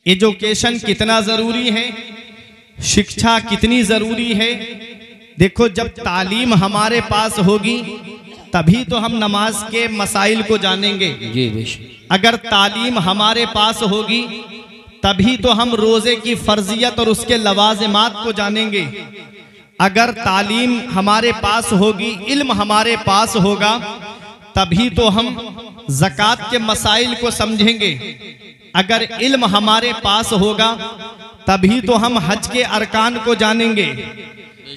Education कितना ज़रूरी है, शिक्षा कितनी ज़रूरी है। देखो, जब तालीम हमारे पास होगी तभी तो हम नमाज के मसाइल को जानेंगे। अगर तालीम हमारे पास होगी तभी तो हम रोज़े की फ़र्जियत और उसके लवाज़िमात को जानेंगे। अगर तालीम हमारे पास होगी, इल्म हमारे पास होगा, तभी तो हम ज़कात के मसाइल को समझेंगे। अगर इल्म हमारे पास होगा तभी तो हम हज के अरकान को जानेंगे।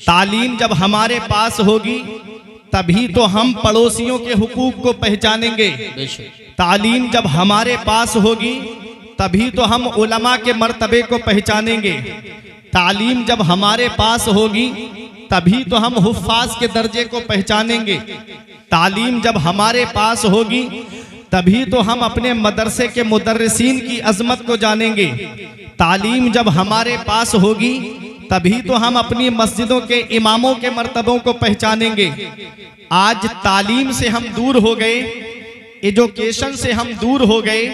तालीम जब हमारे पास होगी तभी तो हम पड़ोसियों के हुकूक को पहचानेंगे। तालीम जब हमारे पास होगी तभी तो हम उलमा के मर्तबे को पहचानेंगे। तालीम जब हमारे पास होगी तभी तो हम हुफ्फाज के दर्जे को पहचानेंगे। तालीम जब हमारे पास होगी तभी तो हम अपने मदरसे के मुदर्रिसीन की अजमत को जानेंगे। तालीम जब हमारे पास होगी तभी तो हम अपनी मस्जिदों के इमामों के मर्तबों को पहचानेंगे। आज तालीम से हम दूर हो गए, एजुकेशन से हम दूर हो गए,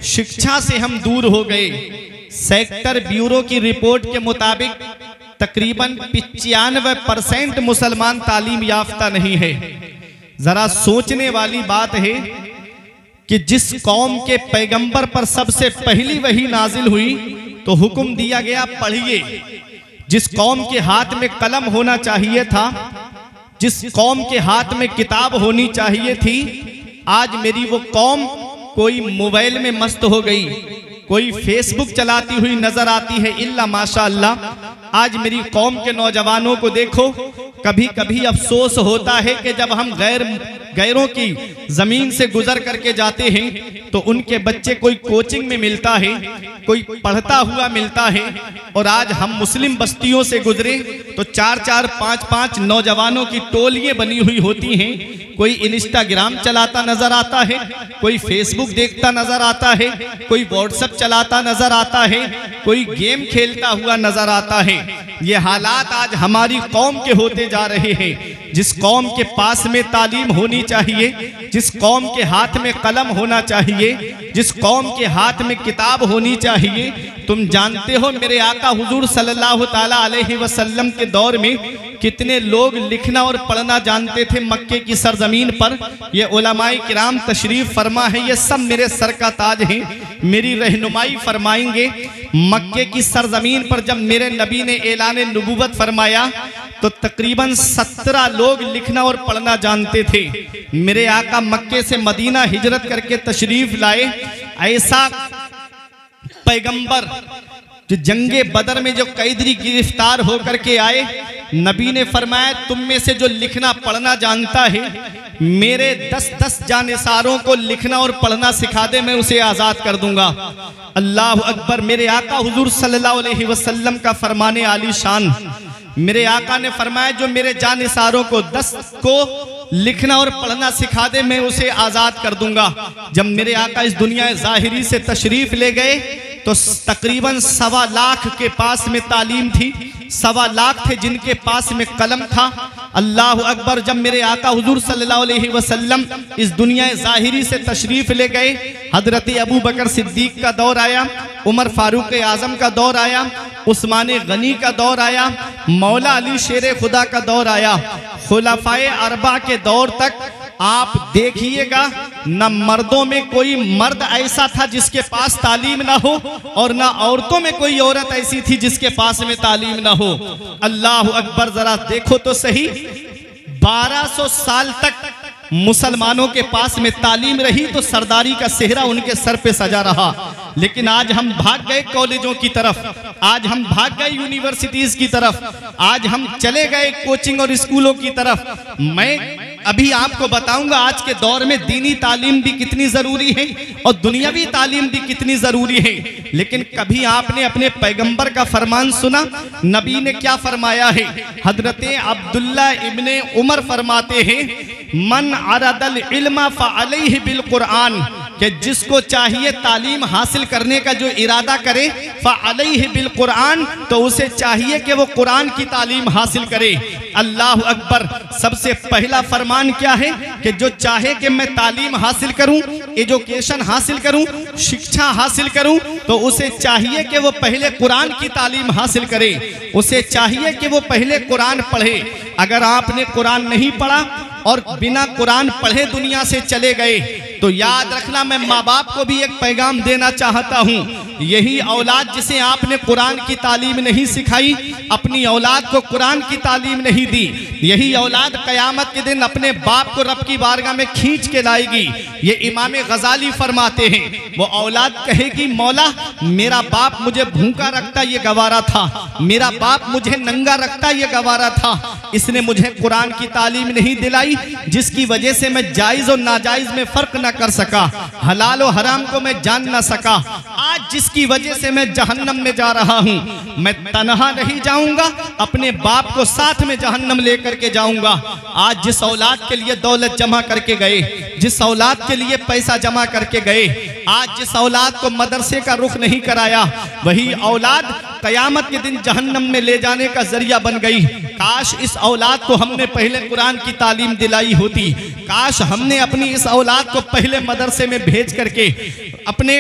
शिक्षा से हम दूर हो गए। सेक्टर ब्यूरो की रिपोर्ट के मुताबिक तकरीबन 95% मुसलमान तालीम याफ्ता नहीं है। जरा सोचने वाली बात है कि जिस कौम के पैगंबर पर सबसे पहली वही नाजिल हुई तो हुक्म दिया गया पढ़िए। जिस कौम के हाथ में कलम होना चाहिए था, जिस कौम के हाथ में किताब होनी चाहिए थी, आज मेरी वो कौम कोई मोबाइल में मस्त हो गई, कोई फेसबुक चलाती हुई नजर आती है। इल्ला माशाअल्लाह आज मेरी कौम के नौजवानों को देखो, कभी कभी अफसोस होता है कि जब हम गैरों की जमीन से गुजर करके जाते हैं तो उनके बच्चे कोई कोचिंग में मिलता है, कोई पढ़ता हुआ मिलता है, और आज हम मुस्लिम बस्तियों से गुजरे तो 4-4, 5-5 नौजवानों की टोलियां बनी हुई होती हैं। कोई इंस्टाग्राम चलाता नजर आता है, कोई फेसबुक देखता नजर आता है, कोई व्हाट्सएप चलाता नजर आता है, कोई गेम खेलता हुआ नजर आता है। ये हालात आज हमारी कौम के होते जा रहे हैं। जिस कौम के पास में तालीम होनी चाहिए, जिस कौम के हाथ में कलम होना चाहिए, जिस कौम के हाथ में किताब होनी चाहिए, तुम जानते हो मेरे आका हुजूर सल्लल्लाहु ताला अलैहि वसल्लम के दौर में कितने लोग लिखना और पढ़ना जानते थे। मक्के की सरजमीन पर ये उलमाए किराम तशरीफ फरमा है, ये सब मेरे सर का ताज है, मेरी रहनुमाई फरमाएंगे। मक्के की सरजमीन पर जब मेरे नबी ने ऐलान नबूवत फरमाया तो तकरीबन 17 लोग लिखना और पढ़ना जानते थे। मेरे आका मक्के से मदीना हिजरत करके तशरीफ लाए। ऐसा पैगंबर जो जंगे बदर में जो कैदी गिरफ्तार होकर के आए, नबी ने फरमाया तुम में से जो लिखना पढ़ना जानता है मेरे 10-10 जानिसारों को लिखना और पढ़ना सिखा दे, मैं उसे आज़ाद कर दूंगा। अल्लाह अकबर। मेरे आका हुजूर सल्लल्लाहु अलैहि वसल्लम का फरमाने आली शान। मेरे आका ने फरमाया जो मेरे जानिसारों को 10 को लिखना और पढ़ना सिखा दे, मैं उसे आज़ाद कर दूंगा। जब मेरे आका इस दुनिया ज़ाहिरी से तशरीफ ले गए तो तकरीबन 1.25 लाख के पास में तालीम थी, 1.25 लाख थे जिनके पास में कलम था। अल्लाह अकबर। जब मेरे आका हुजूर सल्लल्लाहु अलैहि वसल्लम इस दुनिया ज़ाहिरी से तशरीफ ले गए, हजरत अबू बकर सिद्दीक का दौर आया, उमर फारूक आज़म का दौर आया, उस्मान गनी का दौर आया, मौला अली शेर खुदा का दौर आया। खुलाफाए अरबा के दौर तक आप देखिएगा न मर्दों में कोई मर्द ऐसा था जिसके पास तालीम ना हो, और ना औरतों में कोई औरत ऐसी थी जिसके पास में तालीम ना हो। अल्लाह अकबर। जरा देखो तो सही, 1200 साल तक मुसलमानों के पास में तालीम रही तो सरदारी का सेहरा उनके सर पे सजा रहा। लेकिन आज हम भाग गए कॉलेजों की तरफ, आज हम भाग गए यूनिवर्सिटीज की तरफ, आज हम चले गए कोचिंग और स्कूलों की तरफ। मैं अभी आपको बताऊंगा आज के दौर में दीनी तालीम भी कितनी जरूरी है और दुनियावी तालीम भी कितनी जरूरी है। लेकिन कभी आपने अपने पैगंबर का फरमान सुना? नबी ने क्या फरमाया है? हजरत अब्दुल्ला इब्ने उमर फरमाते हैं मन अरदल इल्मा फअलैहि बिल कुरान, कि जिसको चाहिए तालीम हासिल करने का जो इरादा करे फ़अलैहि बिल कुरान, तो उसे चाहिए कि वो कुरान की तालीम हासिल करे। अल्लाह अकबर। सबसे पहला फरमान क्या है कि जो चाहे कि मैं तालीम हासिल करूं, एजुकेशन हासिल करूं, शिक्षा हासिल करूं, तो उसे चाहिए कि वो पहले कुरान की तालीम हासिल करे। उसे चाहिए कि वो पहले कुरान पढ़े। अगर आपने कुरान नहीं पढ़ा और बिना कुरान पढ़े दुनिया से चले गए, तो याद रखना, मैं माँ बाप को भी एक पैगाम देना चाहता हूँ। यही औलाद जिसे आपने कुरान की तालीम नहीं सिखाई, अपनी औलाद को कुरान की तालीम नहीं दी, यही औलाद क़यामत के दिन अपने बाप को रब की बारगाह में खींच के लाएगी। ये इमाम गजाली फरमाते हैं, वो औलाद कहेगी मौला मेरा बाप मुझे भूखा रखता ये गवारा था, मेरा बाप मुझे नंगा रखता ये गवारा था, इसने मुझे कुरान की तालीम नहीं दिलाई, जिसकी वजह से मैं जायज़ और नाजायज़ में फ़र्क न कर सका, हलाल और हराम को मैं जान न सका। आज जिसकी वजह से मैं जहन्नम में जा रहा हूँ, मैं तन्हा नहीं जाऊंगा, अपने बाप को साथ में जहन्नम लेकर के जाऊंगा। आज जिस औलाद के लिए दौलत जमा करके गए, जिस औलाद के लिए पैसा जमा करके गए, आज जिस औलाद को मदरसे का रुख नहीं कराया, वही औलाद क़यामत के दिन जहन्नम में ले जाने का जरिया बन गई। काश इस औलाद को हमने पहले कुरान की तालीम दिलाई होती, काश हमने अपनी इस औलाद को पहले मदरसे में भेज करके अपने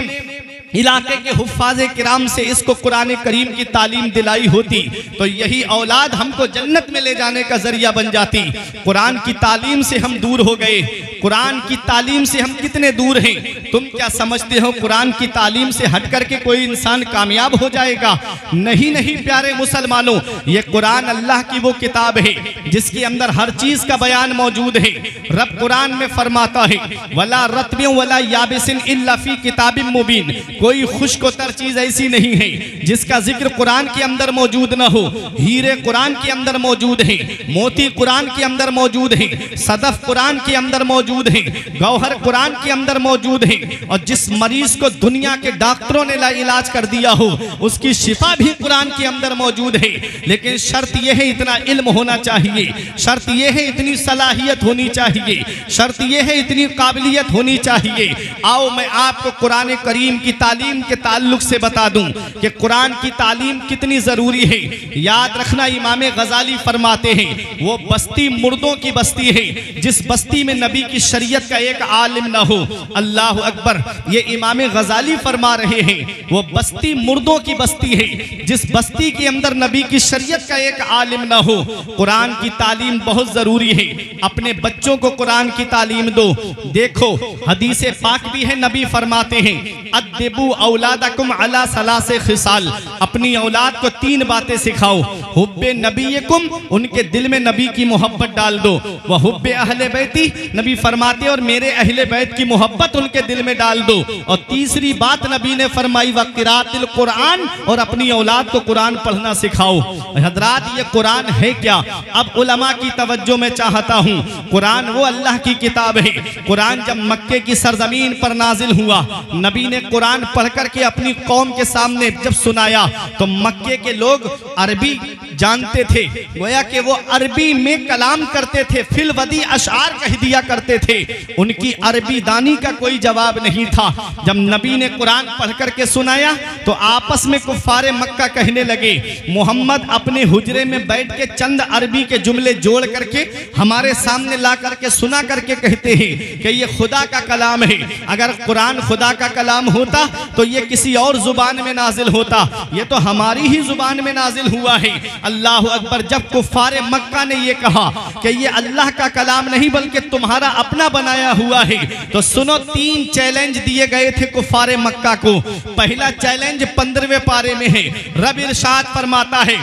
इलाके के हुफ़ाज़े किराम से इसको कुरान करीम की तालीम दिलाई होती, तो यही औलाद हमको जन्नत में ले जाने का जरिया बन जाती। कुरान की तालीम से हम दूर हो गए। कुरान की तालीम से हम कितने दूर हैं? तुम क्या समझते हो कुरान की तालीम से हट करके कोई इंसान कामयाब हो जाएगा? नहीं नहीं प्यारे मुसलमानों, ये कुरान अल्लाह की वो किताब है जिसके अंदर हर चीज़ का बयान मौजूद है। रब कुरान में फरमाता है, वला रत्बिन वला याबिसिन इल्ला फी किताबिन मुबीन, कोई खुश्क-ओ-तर चीज ऐसी नहीं है जिसका जिक्र कुरान के अंदर मौजूद न हो। हीरे कुरान के अंदर मौजूद है, मोती कुरान के अंदर मौजूद है, सदफ कुरान के अंदर मौजूद है, गौहर कुरान के अंदर मौजूद है। और जिस मरीज को दुनिया के डॉक्टरों ने इलाज कर दिया हो, उसकी शिफा भी कुरान के अंदर मौजूद है। लेकिन शर्त यह है इतना इल्म होना चाहिए, शर्त यह है इतनी सलाहियत होनी चाहिए, शर्त यह है इतनी काबिलियत होनी चाहिए। आओ मैं आपको कुरान करीम की तालीम के ताल्लुक से बता दूं कि कुरान की तालीम कितनी जरूरी है। याद रखना, इमाम गजाली फरमाते हैं, वो बस्ती मुर्दों की बस्ती है जिस बस्ती में नबी की शरीयत का एक आलिम ना हो। अल्लाह अकबर। ये इमाम गजाली फरमा रहे हैं, वो बस्ती मुर्दों की बस्ती है जिस बस्ती के अंदर नबी की शरीयत का एक आलिम ना हो। कुरान की तालीम बहुत जरूरी है। अपने बच्चों को कुरान की तालीम दो। देखो हदीस पाक भी है, नबी फरमाते हैं, अद्दिबू औलादकुम अला सलासे खिसाल, अपनी औलाद को 3 बातें सिखाओ। हुब्बे नबीकुम, उनके दिल में नबी की मोहब्बत डाल दो। वह हुब्बे अहले बैती, नबी फरमाते और मेरे अहले बैत की मोहब्बत उनके दिल में डाल दो। और तीसरी बात नबी ने फरमाई व क़िराअतिल कुरान, और अपनी औलाद को कुरान पढ़ना सिखाओ। हजरात ये कुरान है क्या? अब उलमा की तवज्जो में चाहता हूँ। कुरान वो अल्लाह की किताब है। कुरान जब मक्के की सरजमीन पर नाजिल हुआ, नबी ने कुरान पढ़ करके अपनी कौम के सामने जब सुनाया, तो मक्के के लोग अरबी जानते थे, गोया कि वो अरबी में कलाम करते थे, फिल वदी अशार कह दिया करते थे। उनकी अरबी दानी का कोई जवाब नहीं था। जब नबी ने कुरान पढ़ करके सुनाया तो आपस में कुफ्फारे मक्का कहने लगे, मोहम्मद अपने हुजरे में बैठ के चंद अरबी के जुमले जोड़ करके हमारे सामने ला करके सुना करके कहते हैं कि ये खुदा का कलाम है। अगर कुरान खुदा का कलाम होता तो ये किसी और जुबान में नाजिल होता, ये तो हमारी ही जुबान में नाजिल हुआ है। अल्लाह अकबर। जब कुफ्फारे मक्का ने ये कहा कि ये अल्लाह का कलाम नहीं बल्कि तुम्हारा अपना बनाया हुआ है, तो सुनो 3 चैलेंज दिए गए थे कुफ्फारे मक्का को। पहला चैलेंज 15वें पारे में है। रब इरशाद फरमाता है,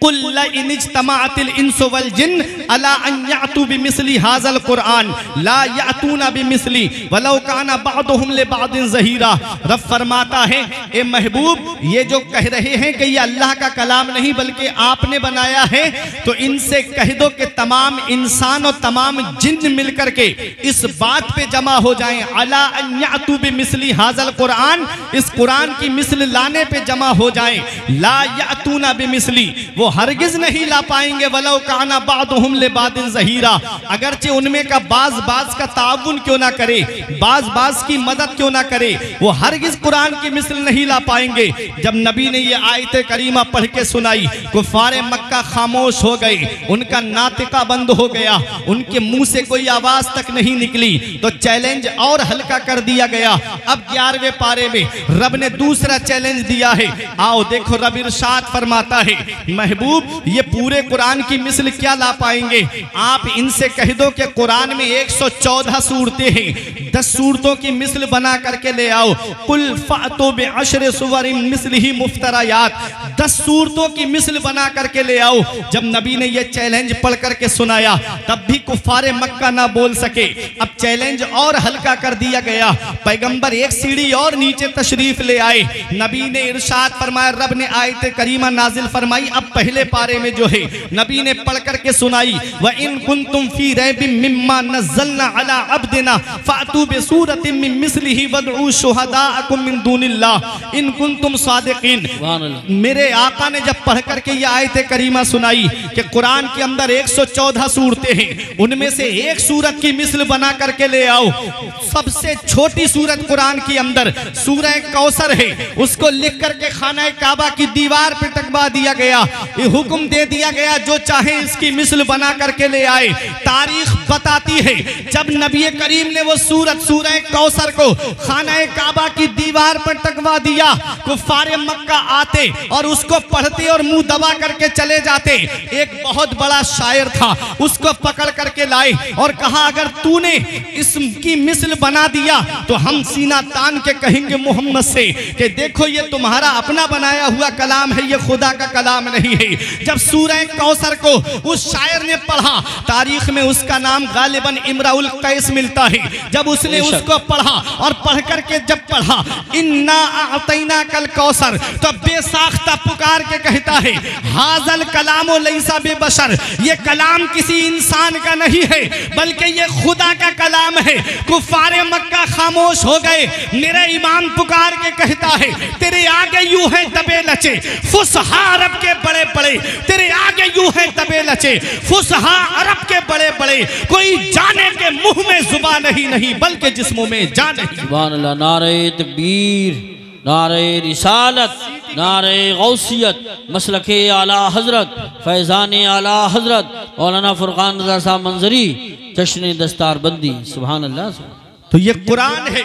कुल इन इज्तमाअतिल इंसु वल जिन्न अला अन यातू बिमिस्ली हाज़ल कुरान ला यातूना बिमिस्ली वलौ काना बअदुहुम लिबअदिन ज़हीरा। रब फरमाता है, ए महबूब, ये जो कह रहे हैं कि ये अल्लाह का कलाम नहीं बल्कि आपने बनाया है, तो इनसे कह दो कि तमाम इंसान और तमाम जिन्न मिलकर के इस बात पे जमा हो जाएं, अला अन यातू बिमिस्ली हाज़ल कुरान, इस कुरान की मिस्ल लाने पे जमा हो जाएं। ला यातूना बिमिस्ली, वो हरगिज नहीं ला पाएंगे। वलो काना बादुहुम लिबादिन ज़हीरा, अगरचे उनमें का बाज का ताउन क्यों ना करे, बाज की मदद क्यों ना करे, वो हरगिज कुरान की मिसल नहीं ला पाएंगे। जब नबी ने ये आयत करीमा पढ़ के सुनाई, कुफारे मक्का खामोश हो गए, उनका नातिका बंद हो गया, उनके मुंह से कोई आवाज तक नहीं निकली। तो चैलेंज और हल्का कर दिया गया। अब 11वें पारे में रब ने दूसरा चैलेंज दिया है। आओ देखो, रब इरशाद फरमाता है, महबूब ये पूरे कुरान की मिसल क्या ला पाएंगे? आप इनसे कह दो कि कुरान में 114 सूरतें हैं, 10 सूरतों की मिसल बना करके ले आओ। कुल फ़अतू बिअश्रि सुवरिन मिस्लिही मुफ्तरायात, 10 सूरतों की मिसल बना करके ले आओ। जब नबी ने यह चैलेंज पढ़ करके सुनाया, तब भी कुफारे मक्का ना बोल सके। अब चैलेंज और हल्का कर दिया गया। पैगंबर एक सीढ़ी और नीचे तशरीफ ले आए। नबी ने इरशाद फरमाया, रब ने आयत करीमा नाजिल फरमाई। अब पहले पारे में जो है नबी ने पढ़ करके सुनाई, व इन कुंतुम फी रैबिम मिम्मा नज़्ज़लना अला अब्दिना फ़अतू बिसूरतिम मिन मिस्लिही वदउ शुहदाअकुम मिन दूनिल्लाह इन कुंतुम सादिकीन। मेरे आका ने जब पढ़ करके ये आयत करीमा सुनाई कि कुरान के अंदर 114 सूरतें हैं, उनमें से एक सूरत की मिसल बना करके ले आओ। सबसे छोटी सूरत कुरान के अंदर सूरह कौसर है, उसको लिख करके खाना काबा की दीवार पे टकवा दिया गया। ये हुक्म दे दिया गया, जो चाहे इसकी मिसल बना करके ले आए। तारीख बताती है, जब नबी करीम ने वो सूरत सूरह कौसर को खाना काबा की दीवार पर टकवा दिया, कुफारे मक्का आते और उसको पढ़ते और मुंह दबा करके चले जाते। एक बहुत बड़ा शायर था, उसको पकड़ करके लाए और कहा, अगर तूने इसकी मिसल बना दिया तो हम सीना तान के कहेंगे मोहम्मद से कि देखो ये तुम्हारा अपना बनाया हुआ कलाम है, ये खुदा का कलाम नहीं है। जब सूरह कौसर को उस शायर ने पढ़ा, तारीख में उसका नाम गालिबन इमराउल कैस मिलता है। जब उसने उसको पढ़ा और पढ़ करके जब पढ़ा इन्ना अतैना कल कौसर, तो बेसाख्ता पुकार के कहता है, हाजल कलामो लैसा बेबशर, ये कलाम किसी इंसान का नहीं है बल्कि ये खुदा का कलाम है। कुफारे मक्का खामोश हो गए। मेरा ईमान पुकार के कहता है, तेरे आगे यूं है दबे लचे फुसहा अरब के बड़े बड़े, तेरे आगे यूं है दबे लचे फुसहा अरब के बड़े बड़े, कोई जाने के मुंह में जुबान नहीं बल्कि जिस्मों में जान नहीं। सुभान अल्लाह। नारे तकबीर, नारे रिसालत, नारे गौसियत, मसलके आला हजरत, फैज़ान आला हजरत मौलाना फुरकान रज़ा साहब मंजरी, जश्न दस्तार बंदी। सुभान अल्लाह। तो ये कुरान है,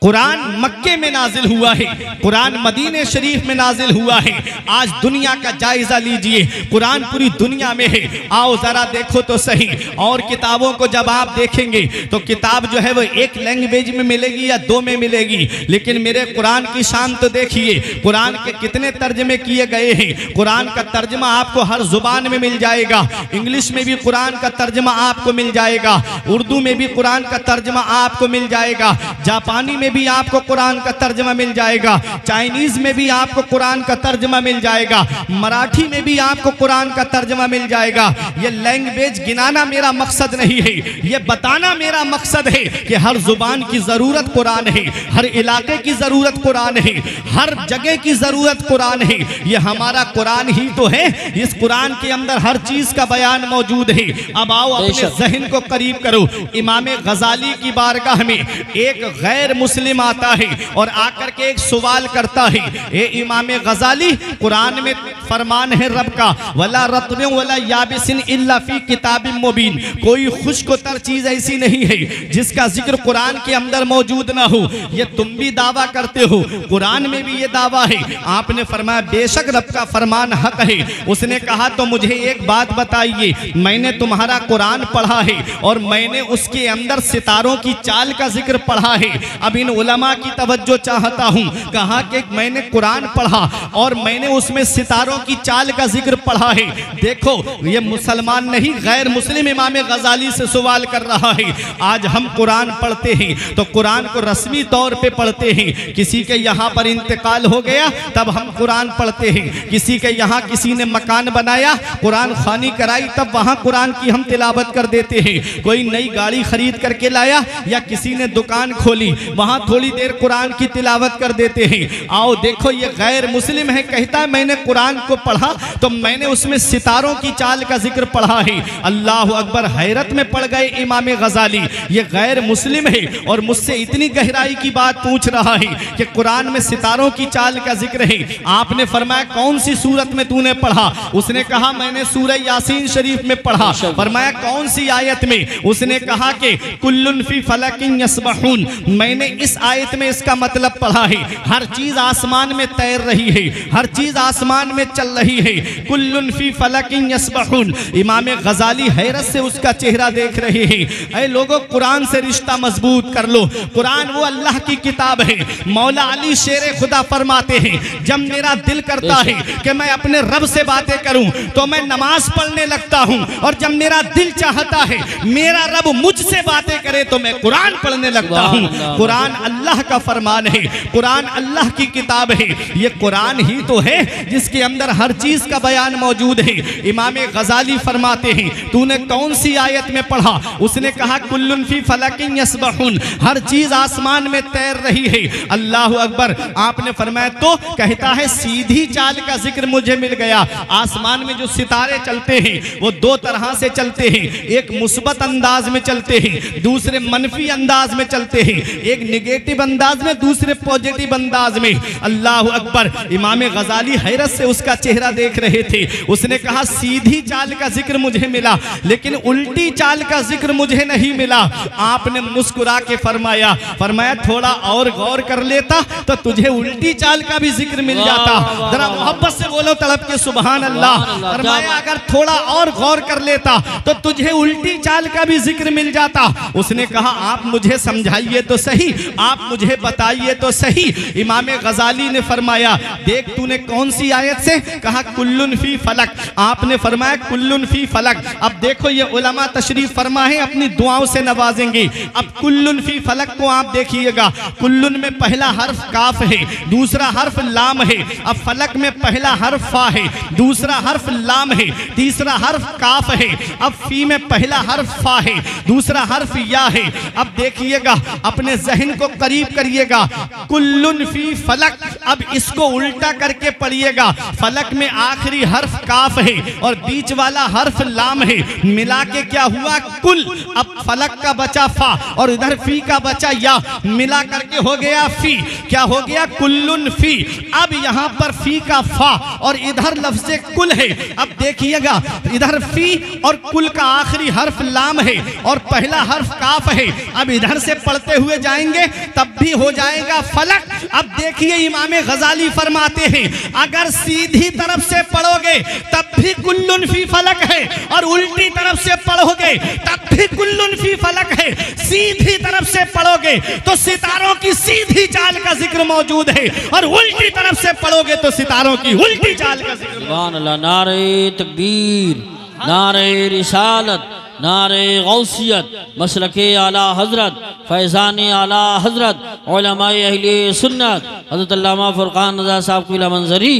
कुरान मक्के में नाजिल हुआ है, कुरान मदीने शरीफ में नाजिल हुआ है। आज दुनिया का जायजा लीजिए, कुरान पूरी दुनिया में है। आओ जरा देखो तो सही। और किताबों को जब आप देखेंगे तो किताब जो है वो एक लैंग्वेज में मिलेगी या 2 में मिलेगी, लेकिन मेरे कुरान की शान तो देखिए, कुरान के कितने तर्जमे किए गए हैं। कुरान का तर्जमा आपको हर जुबान में मिल जाएगा। इंग्लिश में भी कुरान का तर्जमा आपको मिल जाएगा, उर्दू में भी कुरान का तर्जमा आपको मिल जाएगा, जापानी में भी आपको कुरान का तर्जमा मिल जाएगा, चाइनीज में भी आपको कुरान का तर्जमा मिल जाएगा, मराठी में भी आपको कुरान का तर्जमा मिल जाएगा। ये लैंग्वेज गिनाना मेरा मकसद नहीं है, ये बताना मेरा मकसद है कि हर जुबान की जरूरत कुरान है, हर इलाके की जरूरत कुरान है, हर जगह की जरूरत कुरान है। ये हमारा कुरान ही तो है, इस कुरान के अंदर हर चीज का बयान मौजूद है। अब आओ अपने ज़हन को करीब करो। इमाम गजाली की बारगाह में एक गैर मुस्लिम आता है और आकर के एक सवाल करता है, ए इमाम गजाली, कुरान में फरमान है रब का, वला रत्बिन वला याबिसिन इल्ला फी किताबिन मुबीन, कोई खुश्क-ओ-तर चीज ऐसी नहीं है जिसका जिक्र कुरान के अंदर मौजूद ना हो। ये तुम भी दावा करते हो, कुरान में भी ये दावा है। आपने फरमाया बेशक रब का फरमान हक है। उसने कहा तो मुझे एक बात बताइए, मैंने तुम्हारा कुरान पढ़ा है और मैंने उसके अंदर सितारों की चाल का जिक्र पढ़ा है। अब इन उलमा की तवज्जो चाहता हूँ। कहा कि मैंने कुरान पढ़ा और मैंने उसमें सितारों की चाल का जिक्र पढ़ा है। देखो ये मुसलमान नहीं गैर मुस्लिम इमाम गजाली से सवाल कर रहा है। आज हम कुरान पढ़ते हैं तो कुरान को रस्मी तौर पे पढ़ते हैं। किसी के यहाँ पर इंतकाल हो गया तब हम कुरान पढ़ते हैं। किसी के यहाँ किसी ने मकान बनाया, कुरान खानी कराई, तब वहाँ कुरान की हम तिलावत कर देते हैं। कोई नई गाड़ी खरीद करके लाया या किसी ने दुकान खोली, वहाँ थोड़ी देर कुरान की तिलावत कर देते हैं। आओ देखो ये गैर मुस्लिम है, कहता है मैंने कुरान को पढ़ा तो मैंने उसमें सितारों की चाल का जिक्र पढ़ा है। अल्लाह अकबर, हैरत में पड़ गए इमाम गजाली, ये गैर मुस्लिम है और मुझसे इतनी गहराई की बात पूछ रहा है कि कुरान में सितारों की चाल का जिक्र है। आपने फरमाया कौन सी सूरत में तूने पढ़ा? उसने कहा मैंने सूरह यासीन शरीफ में पढ़ा। फरमाया कौन सी आयत में? उसने कहा कि कुल्लुन फी फलकिन यस्बहून। मैंने इस आयत में इसका मतलब पढ़ा है, हर चीज आसमान में तैर रही है, हर चीज आसमान में चल रही है। कुल्लुन फी फलकिन यस्बहून। इमाम गजाली हैरत से उसका चेहरा देख रहे हैं। ऐ लोगों, कुरान से रिश्ता मजबूत कर लो। कुरान वो अल्लाह की किताब है। मौला अली शेर खुदा फरमाते हैं, जब मेरा दिल करता है कि मैं अपने रब से बातें करूं तो मैं नमाज पढ़ने लगता हूं, और जब मेरा दिल चाहता है मेरा रब मुझसे बातें करे तो मैं कुरान पढ़ने लगता हूं। कुरान अल्लाह का फरमान है, कुरान अल्लाह की किताब है। ये कुरान ही तो है जिसके अंदर हर चीज का बयान मौजूद है। इमाम गजाली फरमाते हैं तूने कौन सी आयत में पढ़ा? उसने कहा कुल्लुन फी फलकिन यस्बहून, हर चीज आसमान में तैर रही है। अल्लाह अकबर। आपने फरमाया तो कहता है सीधी चाल का जिक्र मुझे मिल गया। आसमान में जो सितारे चलते हैं वो दो तरह से चलते हैं, एक मुस्बत अंदाज में चलते हैं, दूसरे मनफी अंदाज में चलते हैं, एक निगेटिव अंदाज में, दूसरे पॉजिटिव अंदाज में। अल्लाह अकबर। इमाम गजाली हैरत से उसका चेहरा देख रहे थे। उसने कहा सीधी चाल का जिक्र मुझे मिला लेकिन उल्टी चाल का जिक्र मुझे नहीं मिला। आपने मुस्कुरा के फरमाया थोड़ा और गौर कर लेता तो तुझे उल्टी चाल का भी जिक्र मिल जाता। जरा मोहब्बत से बोलो तड़प के सुभान अल्लाह। फरमाया अगर थोड़ा और गौर कर लेता तो तुझे उल्टी चाल का भी जिक्र मिल जाता। उसने कहा आप मुझे समझाइए तो सही, आप मुझे बताइए तो सही। इमाम गजाली ने फरमाया देख तूने कौन सी आयत से? कहा कुल्लुन फी फलक। आपने फरमाया कुल्लुन फी फलक। अब देखो ये उलमा तशरीफ फरमा है, अपनी दुआओं से नवाजेंगे। अब कुल्लुन फी फलक को आप देखिएगा, कुल्लुन में पहला हर्फ काफ है, दूसरा हर्फ लाम है। अब फलक में पहला हर्फ फा है, दूसरा हर्फ लाम है, तीसरा हर्फ काफ है। अब फी में पहला हर्फ फा है, दूसरा हर्फ या है। अब देखिएगा, अपने जहन को करीब करिएगा, कुल्लुन फी फलक। अब इसको उल्टा करके पढ़िएगा। फलक में आखिरी हर्फ काफ है और बीच वाला हर्फ लाम है, मिला के क्या हुआ? कुल। अब फलक का बचा फा और इधर फी का बचा या, मिला करके हो गया फी। क्या हो गया? कुल्लुन फी। अब यहाँ पर फी का फा और इधर लफ्ज़े कुल है। अब देखिएगा, इधर फी और कुल का आखिरी हर्फ लाम है और पहला हर्फ काफ है। अब इधर से पढ़ते हुए जाएंगे तब भी हो जाएगा फलक। अब देखिए इमाम गजाली फरमाते हैं अगर सीधी तरफ से पढ़ोगे तब भी कुल्लुन फी फलक है, और उल्टी तरफ से पढ़ोगे तब भी कुल्लुन फी फलक है। सीधी तरफ से पढ़ोगे तो सितारों की सीधी चाल का जिक्र मौजूद है, और उल्टी तरफ से पढ़ोगे तो सितारों की उल्टी चाल का जिक्र। सुभान अल्लाह। नारे तकबीर, नारे रिसालत, नारे गौसियत, मसलके आला हजरत, फैज़ान आला हजरत, उलमाए अहले सुन्नत, हज़रत अल्लामा फुरकान रज़ा साहब की मंजरी।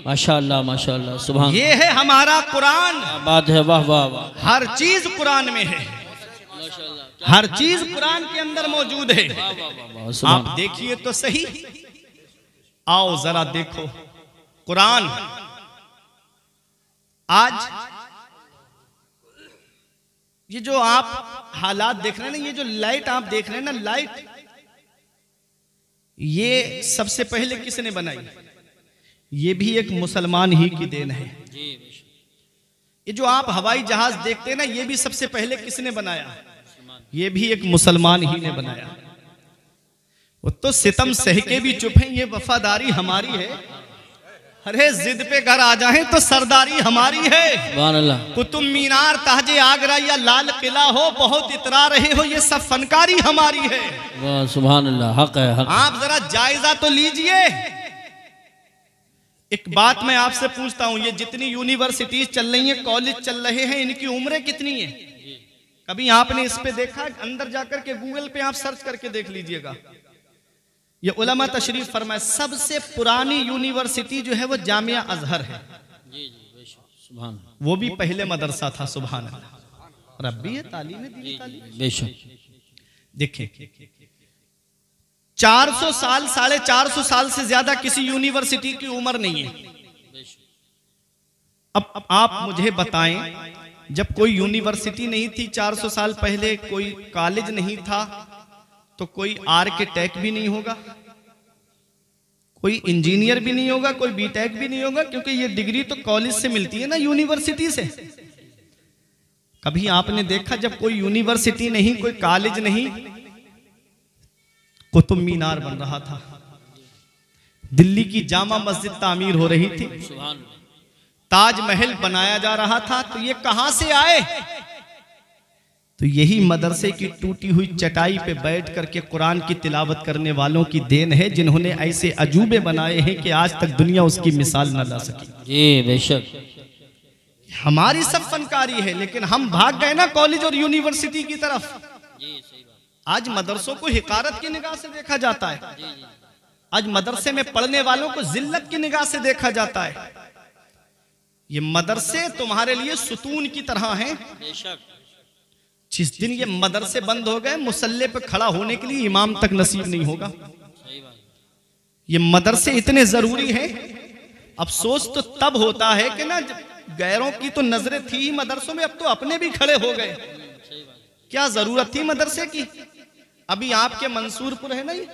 माशाअल्लाह माशाअल्लाह। सुभान। ये है हमारा कुरान। बात है, वाह वाह वाह। हर चीज कुरान में है, हर चीज कुरान के अंदर मौजूद है। आप देखिए तो सही। आओ जरा देखो कुरान। आज ये जो आप हालात देख रहे हैं ना, ये जो लाइट आप देख रहे हैं ना, लाइट ये सबसे पहले किसने बनाई? ये भी एक मुसलमान ही की देन है। ये जो आप हवाई जहाज देखते हैं ना, ये भी सबसे पहले किसने बनाया? ये भी एक मुसलमान ही ने बनाया। वो तो सितम सह के भी चुप हैं, ये वफादारी हमारी है। अरे जिद पे घर आ जाए तो सरदारी हमारी है। कुतुब मीनार, ताजे आगरा या लाल किला हो, बहुत इतरा रहे हो, ये सब फनकारी हमारी है। सुभान अल्लाह। हक है, हक। आप जरा जायजा तो लीजिए। एक बात मैं आपसे पूछता हूं, ये जितनी यूनिवर्सिटीज चल रही हैं, कॉलेज चल रहे हैं, इनकी उम्रें कितनी है? कभी आपने इस पे देखा? अंदर जाकर के गूगल पे आप सर्च करके देख लीजिएगा। ये उलमा तशरीफ फरमाए सबसे पुरानी यूनिवर्सिटी जो है वो जामिया अजहर है। सुभान। वो भी पहले मदरसा था। सुभान अल्लाह। रब्बी है, तालीम है, दीनी तालीम। बेशक। देखिए 400 साल, 450 साल से ज्यादा किसी यूनिवर्सिटी की उम्र नहीं है। अब आप मुझे बताएं, जब कोई यूनिवर्सिटी नहीं थी 400 साल पहले, कोई कॉलेज नहीं था, तो कोई आर्किटेक्ट भी नहीं होगा, कोई इंजीनियर भी नहीं होगा, कोई बीटेक भी नहीं होगा, क्योंकि ये डिग्री तो कॉलेज से मिलती है ना, यूनिवर्सिटी से। कभी आपने देखा जब कोई यूनिवर्सिटी नहीं, कोई कॉलेज नहीं, कुतुब मीनार बन रहा था, दिल्ली की जामा मस्जिद तामीर हो रही थी, ताजमहल बनाया जा रहा था, तो ये कहां से आए? तो यही मदरसे की टूटी हुई चटाई पे बैठ करके कुरान की तिलावत करने वालों की देन है, जिन्होंने ऐसे अजूबे बनाए हैं कि आज तक दुनिया उसकी मिसाल न ला सकी। जी बेशक, हमारी सब फनकारी है, लेकिन हम भाग गए ना कॉलेज और यूनिवर्सिटी की तरफ। जी सही बात। आज मदरसों को हिकारत की निगाह से देखा जाता है, आज मदरसे में पढ़ने वालों को जिल्लत की निगाह से देखा जाता है। ये मदरसे तुम्हारे लिए सुतून की तरह हैं। बेशक, जिस दिन ये मदरसे बंद हो गए, मुसल्ले पे खड़ा होने के लिए इमाम तक नसीब नहीं होगा। सही बात। ये मदरसे इतने जरूरी हैं। अफसोस तो तब होता है कि ना, गैरों की तो नजरें थी ही मदरसों में, अब तो अपने भी खड़े हो गए। क्या जरूरत थी मदरसे की? अभी आपके मंसूरपुर है ना, ये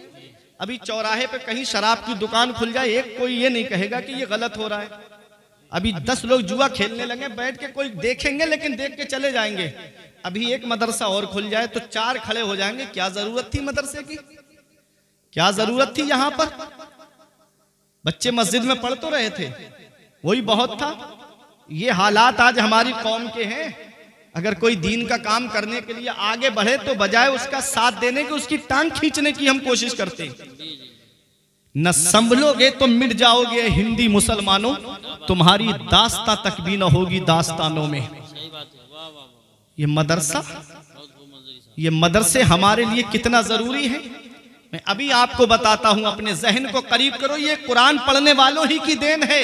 अभी चौराहे पे कहीं शराब की दुकान खुल जाए, एक कोई ये नहीं कहेगा कि ये गलत हो रहा है। अभी 10 लोग जुआ खेलने लगे, बैठ के कोई देखेंगे, लेकिन देख के चले जाएंगे। अभी एक मदरसा और खुल जाए तो 4 खड़े हो जाएंगे। क्या जरूरत थी मदरसे की? क्या जरूरत थी? यहां पर बच्चे मस्जिद में पढ़ तो रहे थे, वही बहुत था। ये हालात आज हमारी कौम के हैं। अगर कोई दीन का काम करने के लिए आगे बढ़े तो बजाय उसका साथ देने के, उसकी टांग खींचने की हम कोशिश करते हैं। न संभलोगे तो मिट जाओगे हिंदी मुसलमानों, तुम्हारी दास्तां तक भी न होगी दास्तानों में। ये मदरसे हमारे लिए कितना जरूरी है, मैं अभी आपको बताता हूं। अपने जहन को करीब करो, ये कुरान पढ़ने वालों ही की देन है।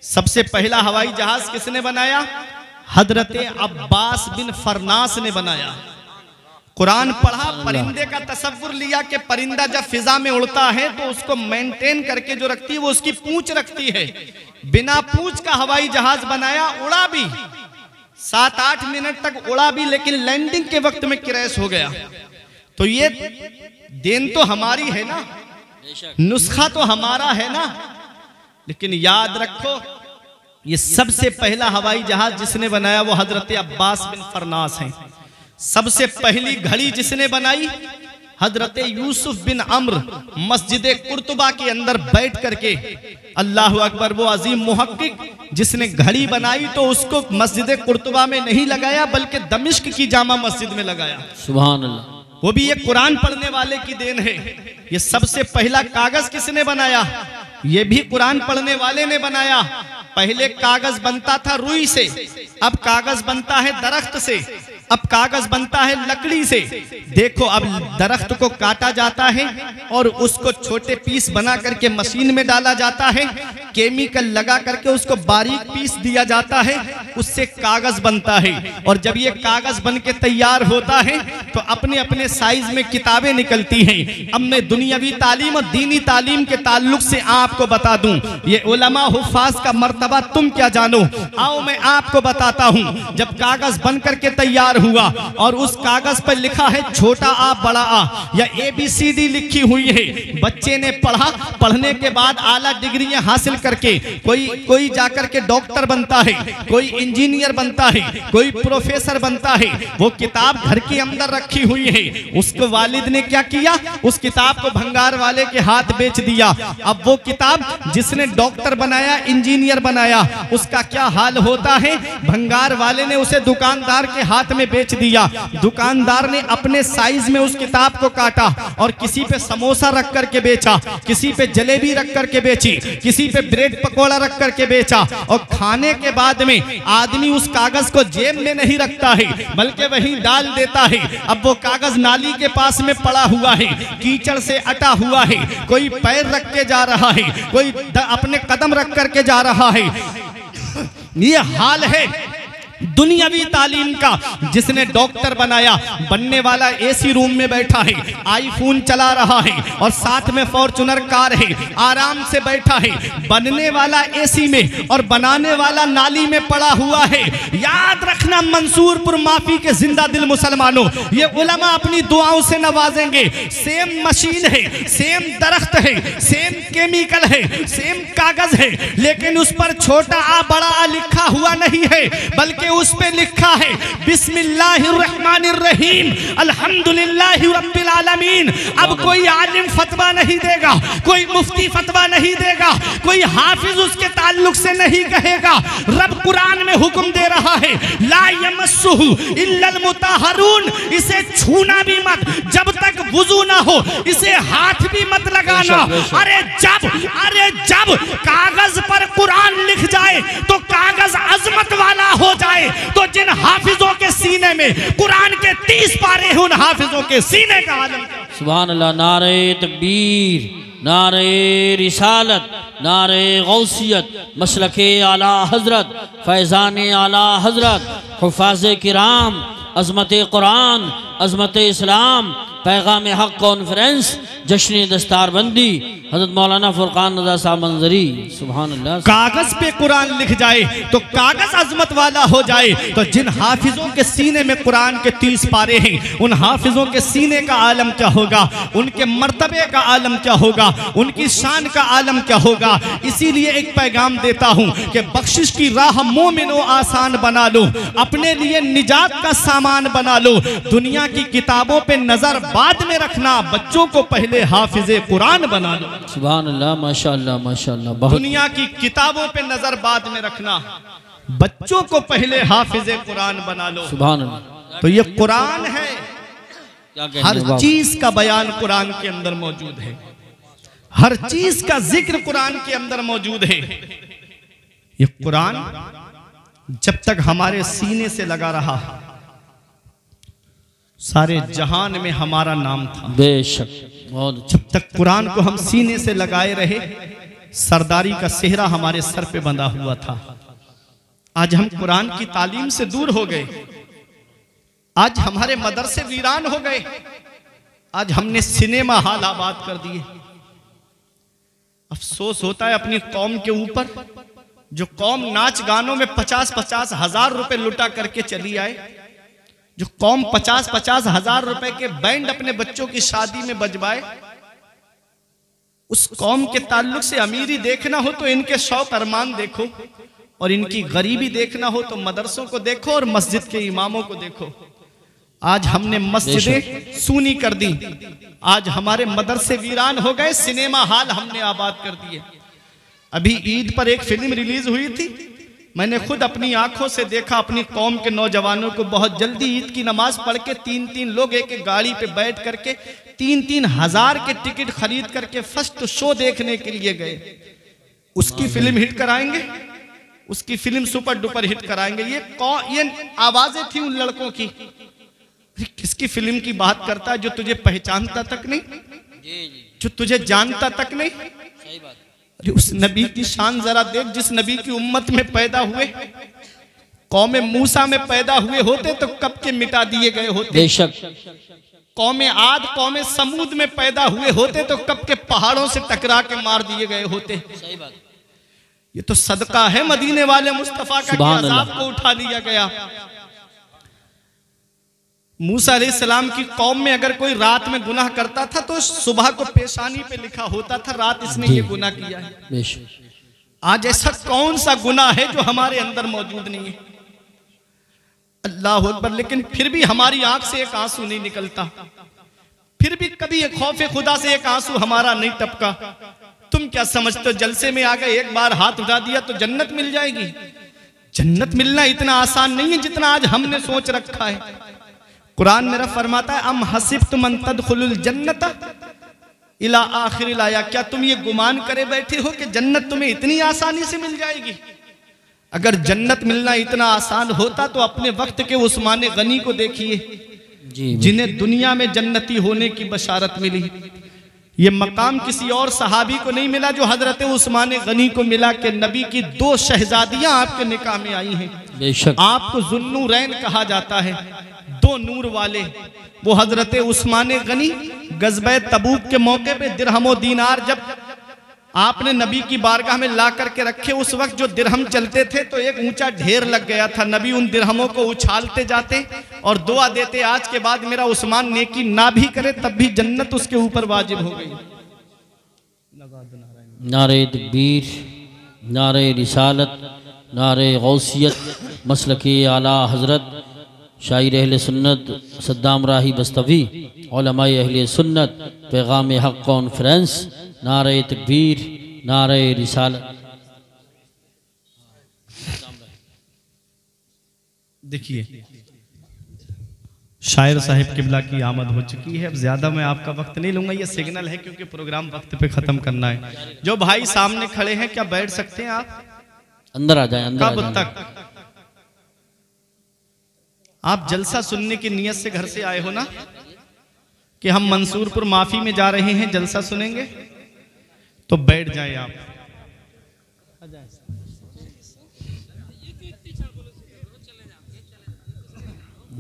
सबसे पहला हवाई जहाज किसने बनाया? हजरत अब्बास बिन फरनास ने बनाया। कुरान पढ़ा, परिंदे का तसव्वुर लिया कि परिंदा जब फिजा में उड़ता है तो उसको मेंटेन करके जो रखती है वो उसकी पूंछ रखती है। बिना पूंछ का हवाई जहाज बनाया, उड़ा भी 7-8 मिनट तक उड़ा भी, लेकिन लैंडिंग के वक्त में क्रैश हो गया। तो ये देन तो हमारी है ना, नुस्खा तो हमारा है ना। लेकिन याद रखो, ये सबसे पहला हवाई जहाज जिसने बनाया वो हजरत अब्बास बिन फरनास हैं। सबसे पहली घड़ी जिसने बनाई, हजरत यूसुफ बिन अम्र मस्जिद कुर्तुबा के अंदर बैठ करके, अल्लाह अकबर, वो अजीम मुहक्किक जिसने घड़ी बनाई तो उसको मस्जिद कुर्तुबा में नहीं लगाया, बल्कि दमिश्क की जामा मस्जिद में लगाया। सुभान अल्लाह। वो भी ये कुरान पढ़ने वाले की देन है। ये सबसे पहला कागज किसने बनाया? ये भी कुरान पढ़ने वाले ने बनाया। पहले कागज बनता था रुई से, अब कागज बनता है दरख्त से, अब कागज बनता है लकड़ी से। देखो, अब दरख्त को काटा जाता है और उसको छोटे पीस बना करके मशीन में डाला जाता है, केमिकल लगा करके उसको बारीक पीस दिया जाता है, उससे कागज बनता है। और जब ये कागज बन के तैयार होता है तो अपने अपने साइज में किताबें निकलती हैं। अब मैं दुनियावी तालीम और दीनी तालीम के ताल्लुक से आपको बता दूं, ये उलमा हुफ़ाज़ का मर्तबा तुम क्या जानो। आओ मैं आपको बताता हूं। जब कागज बन करके तैयार हुआ और उस कागज पर लिखा है छोटा आ बड़ा आ, या ABCD लिखी हुई है, बच्चे ने पढ़ा, पढ़ने के बाद आला डिग्रियां हासिल करके कोई जाकर के डॉक्टर बनता है, कोई इंजीनियर बनता है, कोई प्रोफेसर बनता है। वो किताब घर के अंदर रखी हुई है, उसको वालिद ने क्या किया, उस किताब को भंगार वाले के हाथ बेच दिया। अब वो किताब जिसने डॉक्टर बनाया, इंजीनियर बनाया, उसका क्या हाल होता है? भंगार वाले ने उसे दुकानदार के हाथ में बेच दिया। दुकानदार ने अपने साइज में उस किताब को काटा और किसी पे समोसा रख करके बेचा, किसी पे जलेबी रख करके बेची, किसी पे ब्रेड पकोड़ा रख करके बेचा। और खाने के बाद में आदमी उस कागज को जेब में नहीं रखता है, बल्कि वहीं डाल देता है। अब वो कागज नाली के पास में पड़ा हुआ है, कीचड़ से अटा हुआ है, कोई पैर रख के जा रहा है, कोई अपने कदम रख करके जा रहा है। ये हाल है दुनियावी तालीम का। जिसने डॉक्टर बनाया, बनने वाला एसी रूम में बैठा है, आईफोन चला रहा है और साथ में फॉर्च्यूनर कार है, आराम से बैठा है। बनने वाला एसी में और बनाने वाला नाली में पड़ा हुआ है। याद रखना मंसूरपुर माफी के जिंदा दिल मुसलमानों, ये उलमा अपनी दुआओं से नवाजेंगे। सेम मशीन है, सेम दरख्त है, सेम केमिकल है, सेम कागज है, लेकिन उस पर छोटा आ बड़ा आ लिखा हुआ नहीं है, बल्कि उस पे लिखा है बिस्मिल्लाहिर्रहमानिर्रहीम अल्हम्दुलिल्लाहि रब्बिल आलमीन। अब कोई आलिम फतवा नहीं देगा, कोई मुफ्ती फतवा नहीं देगा, कोई हाफिज उसके ताल्लुक से नहीं कहेगा। रब कुरान में हुक्म दे रहा है ला यमस्सुहु इल्लल मुताहरून, इसे छूना भी मत, जब तक वुजू ना हो इसे हाथ भी मत लगाना। अरे जब कागज पर कुरान लिख जाए तो कागज अजमत वाला हो जाए, तो जिन हाफिजों के सीने में कुरान के 30 पारे हैं उन हाफिजों के सीने का आलम। सुभान अल्लाह। नारे तकबीर, नारे रिसालत, नारे गौसियत, मसलके आला हजरत, फैज़ान आला हजरत, हुफ़ाज़ किराम, अज़मत कुरान, अज़मत इस्लाम, पैगाम हक़ कॉन्फ्रेंस, जश्न दस्तारबंदी, हज़रत मौलाना फुरकान रज़ा साहब मंजरी। सुभान अल्लाह। कागज पे कुरान लिख जाए तो कागज अजमत वाला हो जाए, तो जिन हाफिजों के सीने में कुरान के 30 पारे हैं उन हाफिजों के सीने का आलम क्या होगा, उनके मर्तबे का आलम क्या होगा, उनकी शान का आलम क्या होगा। इसीलिए एक पैगाम देता हूँ कि बख्शिश की राह मोमिनो आसान बना लो, अपने लिए निजात का सामान बना लो। दुनिया की किताबों पे नजर बाद में रखना, बच्चों को पहले हाफिजे कुरान बना लो। सुभान अल्लाह, माशाअल्लाह माशाअल्लाह। बहुत दुनिया की किताबों पे नजर बाद में रखना, बच्चों को पहले हाफिजे कुरान बना लो। सुभान अल्लाह। तो ये कुरान है, हर बाबा। चीज का बयान कुरान के अंदर मौजूद है, हर चीज का जिक्र कुरान के अंदर मौजूद है। ये कुरान जब तक हमारे सीने से लगा रहा, सारे जहान में हमारा नाम था। बेशक, बहुत। जब तक कुरान को हम सीने से लगाए रहे, सरदारी का सेहरा हमारे सर पे बंधा हुआ था। आज हम कुरान की तालीम से दूर हो गए, आज हमारे मदरसे वीरान हो गए, आज हमने सिनेमा हॉल आबाद कर दिए। अफसोस होता है अपनी कौम के ऊपर, जो कौम नाच गानों में 50-50 हजार रुपए लुटा करके चली आए, जो कौम 50-50 हजार रुपए के बैंड अपने बच्चों की शादी में बजवाए। उस कौम के ताल्लुक से अमीरी देखना हो तो इनके शौक अरमान देखो, और इनकी गरीबी देखना हो तो मदरसों को देखो और मस्जिद के इमामों को देखो। आज हमने मस्जिदें सूनी कर दी, आज हमारे मदरसे वीरान हो गए, सिनेमा हॉल हमने आबाद कर दिए। अभी ईद पर एक फिल्म रिलीज हुई थी, मैंने खुद अपनी आंखों से देखा। अपनी कौम के नौजवानों को बहुत जल्दी ईद की नमाज पढ़ के 3-3 लोग एक एक गाड़ी पे बैठ करके 3-3 हजार के टिकट खरीद करके फर्स्ट शो देखने के लिए गए। उसकी फिल्म हिट कराएंगे, उसकी फिल्म सुपर डुपर हिट कराएंगे। ये आवाजें थी उन लड़कों की। किसकी फिल्म की बात करता है जो तुझे पहचानता तक नहीं, जो तुझे जानता तक नहीं। सही बात। अरे उस नबी की शान जरा देख, जिस नबी की उम्मत में पैदा हुए। कौम मूसा में पैदा हुए होते तो कब के मिटा दिए गए होते। बेशक। कौम आद, कौम समूद में पैदा हुए होते तो कब के पहाड़ों से टकरा के मार दिए गए होते। सही बात। ये तो सदका है मदीने वाले मुस्तफा का कि अज़ाब को उठा लिया गया। मूसा अलैहिस्सलाम की कौम में अगर कोई रात में गुनाह करता था तो सुबह को पेशानी पे लिखा होता था रात इसने ये गुनाह किया है। आज ऐसा कौन सा गुनाह है जो हमारे अंदर मौजूद नहीं है? अल्लाह अकबर। लेकिन फिर भी हमारी आंख से एक आंसू नहीं निकलता, फिर भी कभी खौफ खुदा से एक आंसू हमारा नहीं टपका। तुम क्या समझते हो जलसे में आ गए, एक बार हाथ उठा दिया तो जन्नत मिल जाएगी? जन्नत मिलना इतना आसान नहीं है जितना आज हमने सोच रखा है। कुरान मेरा फरमाता है अम हसिब्तुम अन तदखुलुल जन्नत इला आखिरिल आया, क्या तुम ये गुमान करे बैठे हो कि जन्नत तुम्हें इतनी आसानी से मिल जाएगी? अगर जन्नत मिलना इतना आसान होता तो अपने वक्त के उस्मान गनी को देखिए, जिन्हें दुनिया में जन्नती होने की बशारत मिली। ये मकाम किसी और सहाबी को नहीं मिला जो हजरत उस्मान गनी को मिला कि नबी की 2 शहजादियां आपके निकाह में आई हैं। बेशक। आपको जुन्नूरैन कहा जाता है, दो नूर वाले। वो हजरत उस्मान गनी गज़बे तबूक के मौके पे दिरहमो दीनार जब आपने नबी की बारगाह में ला करके रखे, उस वक्त जो दिरहम चलते थे तो एक ऊंचा ढेर लग गया था। नबी उन दिरहमों को उछालते जाते और दुआ देते, आज के बाद मेरा उस्मान नेकी ना भी करे तब भी जन्नत उसके ऊपर वाजिब हो गई। नारे तकबीर, नारे रिसालत, नारे गौसियत, मसलके आला हज़रत शायर अहले सुन्नत सद्दाम राही बस्तवी, उलमाए अहले सुन्नत, पैगाम हक़ कॉन्फ्रेंस। नारे तकबीर, नारे रिसालत। देखिए शायर साहिब किबला की आमद हो चुकी है। अब ज्यादा मैं आपका वक्त नहीं लूंगा, ये सिग्नल है क्योंकि प्रोग्राम वक्त पे खत्म करना है। जो भाई सामने खड़े हैं, क्या बैठ सकते हैं आप? अंदर आ जाए, अंदर कब तक? आप जलसा सुनने की नियत से घर से आए हो ना, कि हम मंसूरपुर माफी में जा रहे हैं, जलसा सुनेंगे, तो बैठ जाए आप।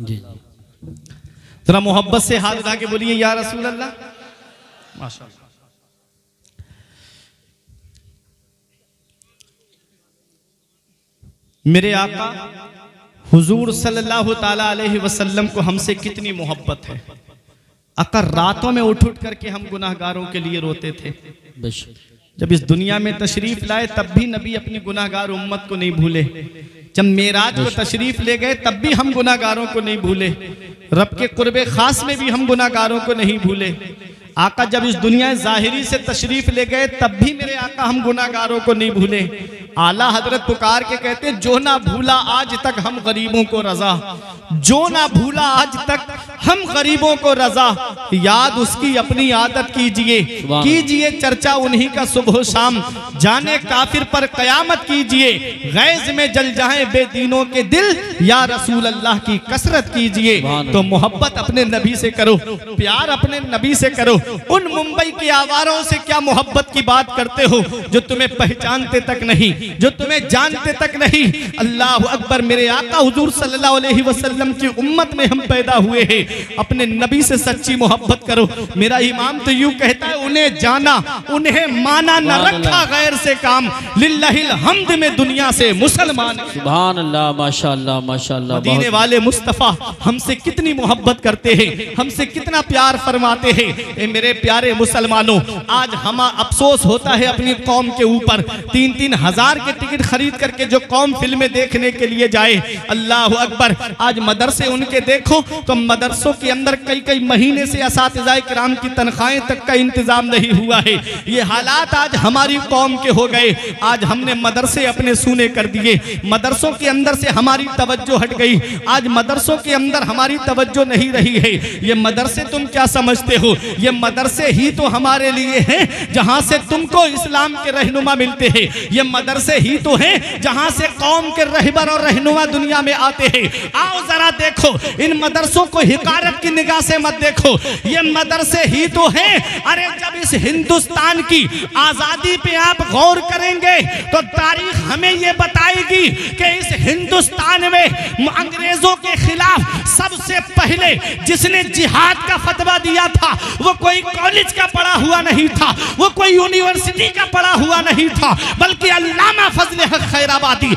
जी, जरा मोहब्बत से हाथ उठा के बोलिए या रसूल अल्लाह। माशाअल्लाह। मेरे आका हुजूर सल्लल्लाहु ताला अलैहि वसल्लम को हमसे कितनी मोहब्बत है। अकर रातों में उठ उठ करके हम गुनाहगारों के लिए रोते थे। जब इस दुनिया में तशरीफ लाए तब भी नबी अपनी गुनाहगार उम्मत को नहीं भूले। जब मेराज को तशरीफ ले गए तब भी हम गुनाहगारों को नहीं भूले। रब के कुर्बे खास में भी हम गुनाहगारों को नहीं भूले। आका जब इस दुनिया ज़ाहिरी से तशरीफ ले गए तब भी मेरे आका हम गुनाहगारों को नहीं भूले। आला हजरत पुकार के कहते, जो ना भूला आज तक हम गरीबों को रजा, जो ना भूला आज तक हम गरीबों को रजा, याद उसकी अपनी आदत कीजिए, कीजिए चर्चा उन्हीं का सुबह शाम, जाने काफिर पर कयामत कीजिए, गैज में जल जाएं बेदीनों के दिल, या रसूल अल्लाह की कसरत कीजिए। तो मोहब्बत अपने नबी से करो, प्यार अपने नबी से करो। उन मुंबई के आवारों से क्या मोहब्बत की बात करते हो जो तुम्हें पहचानते तक नहीं, जो तुम्हें जानते तक नहीं। अल्लाह अकबर। मेरे आका हुजूर सल्लल्लाहु अलैहि वसल्लम की उम्मत में हम पैदा हुए हैं, अपने नबी से सच्ची मोहब्बत करो। मेरा इमाम तो यूं कहता है, उन्हें जाना उन्हें माना, न रखा गैर से काम, लिल्लाहिल हम्द में दुनिया से मुसलमान। सुभान अल्लाह, माशाअल्लाह, माशाअल्लाह। मदीने वाले मुस्तफ़ा हमसे कितनी मोहब्बत करते हैं, हमसे कितना प्यार फरमाते हैं। मेरे प्यारे मुसलमानों, आज हम अफसोस होता है अपनी कौम के ऊपर। 3-3 हजार के टिकट खरीद करके जो कौम फिल्में देखने के लिए जाए, अल्लाह अकबर। आज मदरसे उनके देखो तो मदरसों के अंदर कई महीने से असातिज़ाए किराम की तनख्वाहें तक का इंतजाम नहीं हुआ है। ये हालात आज हमारी कौम के हो गए। आज हमने मदरसे अपने सूने कर दिए, मदरसों के अंदर से हमारी तवज्जो हट गई। आज मदरसों के अंदर हमारी तवज्जो नहीं रही है। ये मदरसे तुम क्या समझते हो? ये मदरसे ही तो हमारे लिए हैं जहां से तुमको इस्लाम के रहनुमा मिलते हैं। ये मदरसे ही तो हैं जहां से कौम के रहबर और रहनुमा दुनिया में आते हैं। आओ जरा देखो, इन मदरसों को हिकारत की निगाह से मत देखो। ये मदरसे ही तो हैं। अरे जब इस हिंदुस्तान की आजादी पे आप गौर करेंगे तो तारीख हमें ये बताएगी कि इस हिंदुस्तान में अंग्रेजों के खिलाफ सबसे पहले जिसने जिहाद का फतवा दिया था वो कोई कॉलेज का पढ़ा हुआ नहीं था, वो कोई यूनिवर्सिटी का पढ़ा हुआ नहीं था, बल्कि अल्लामा फजले हक खैराबादी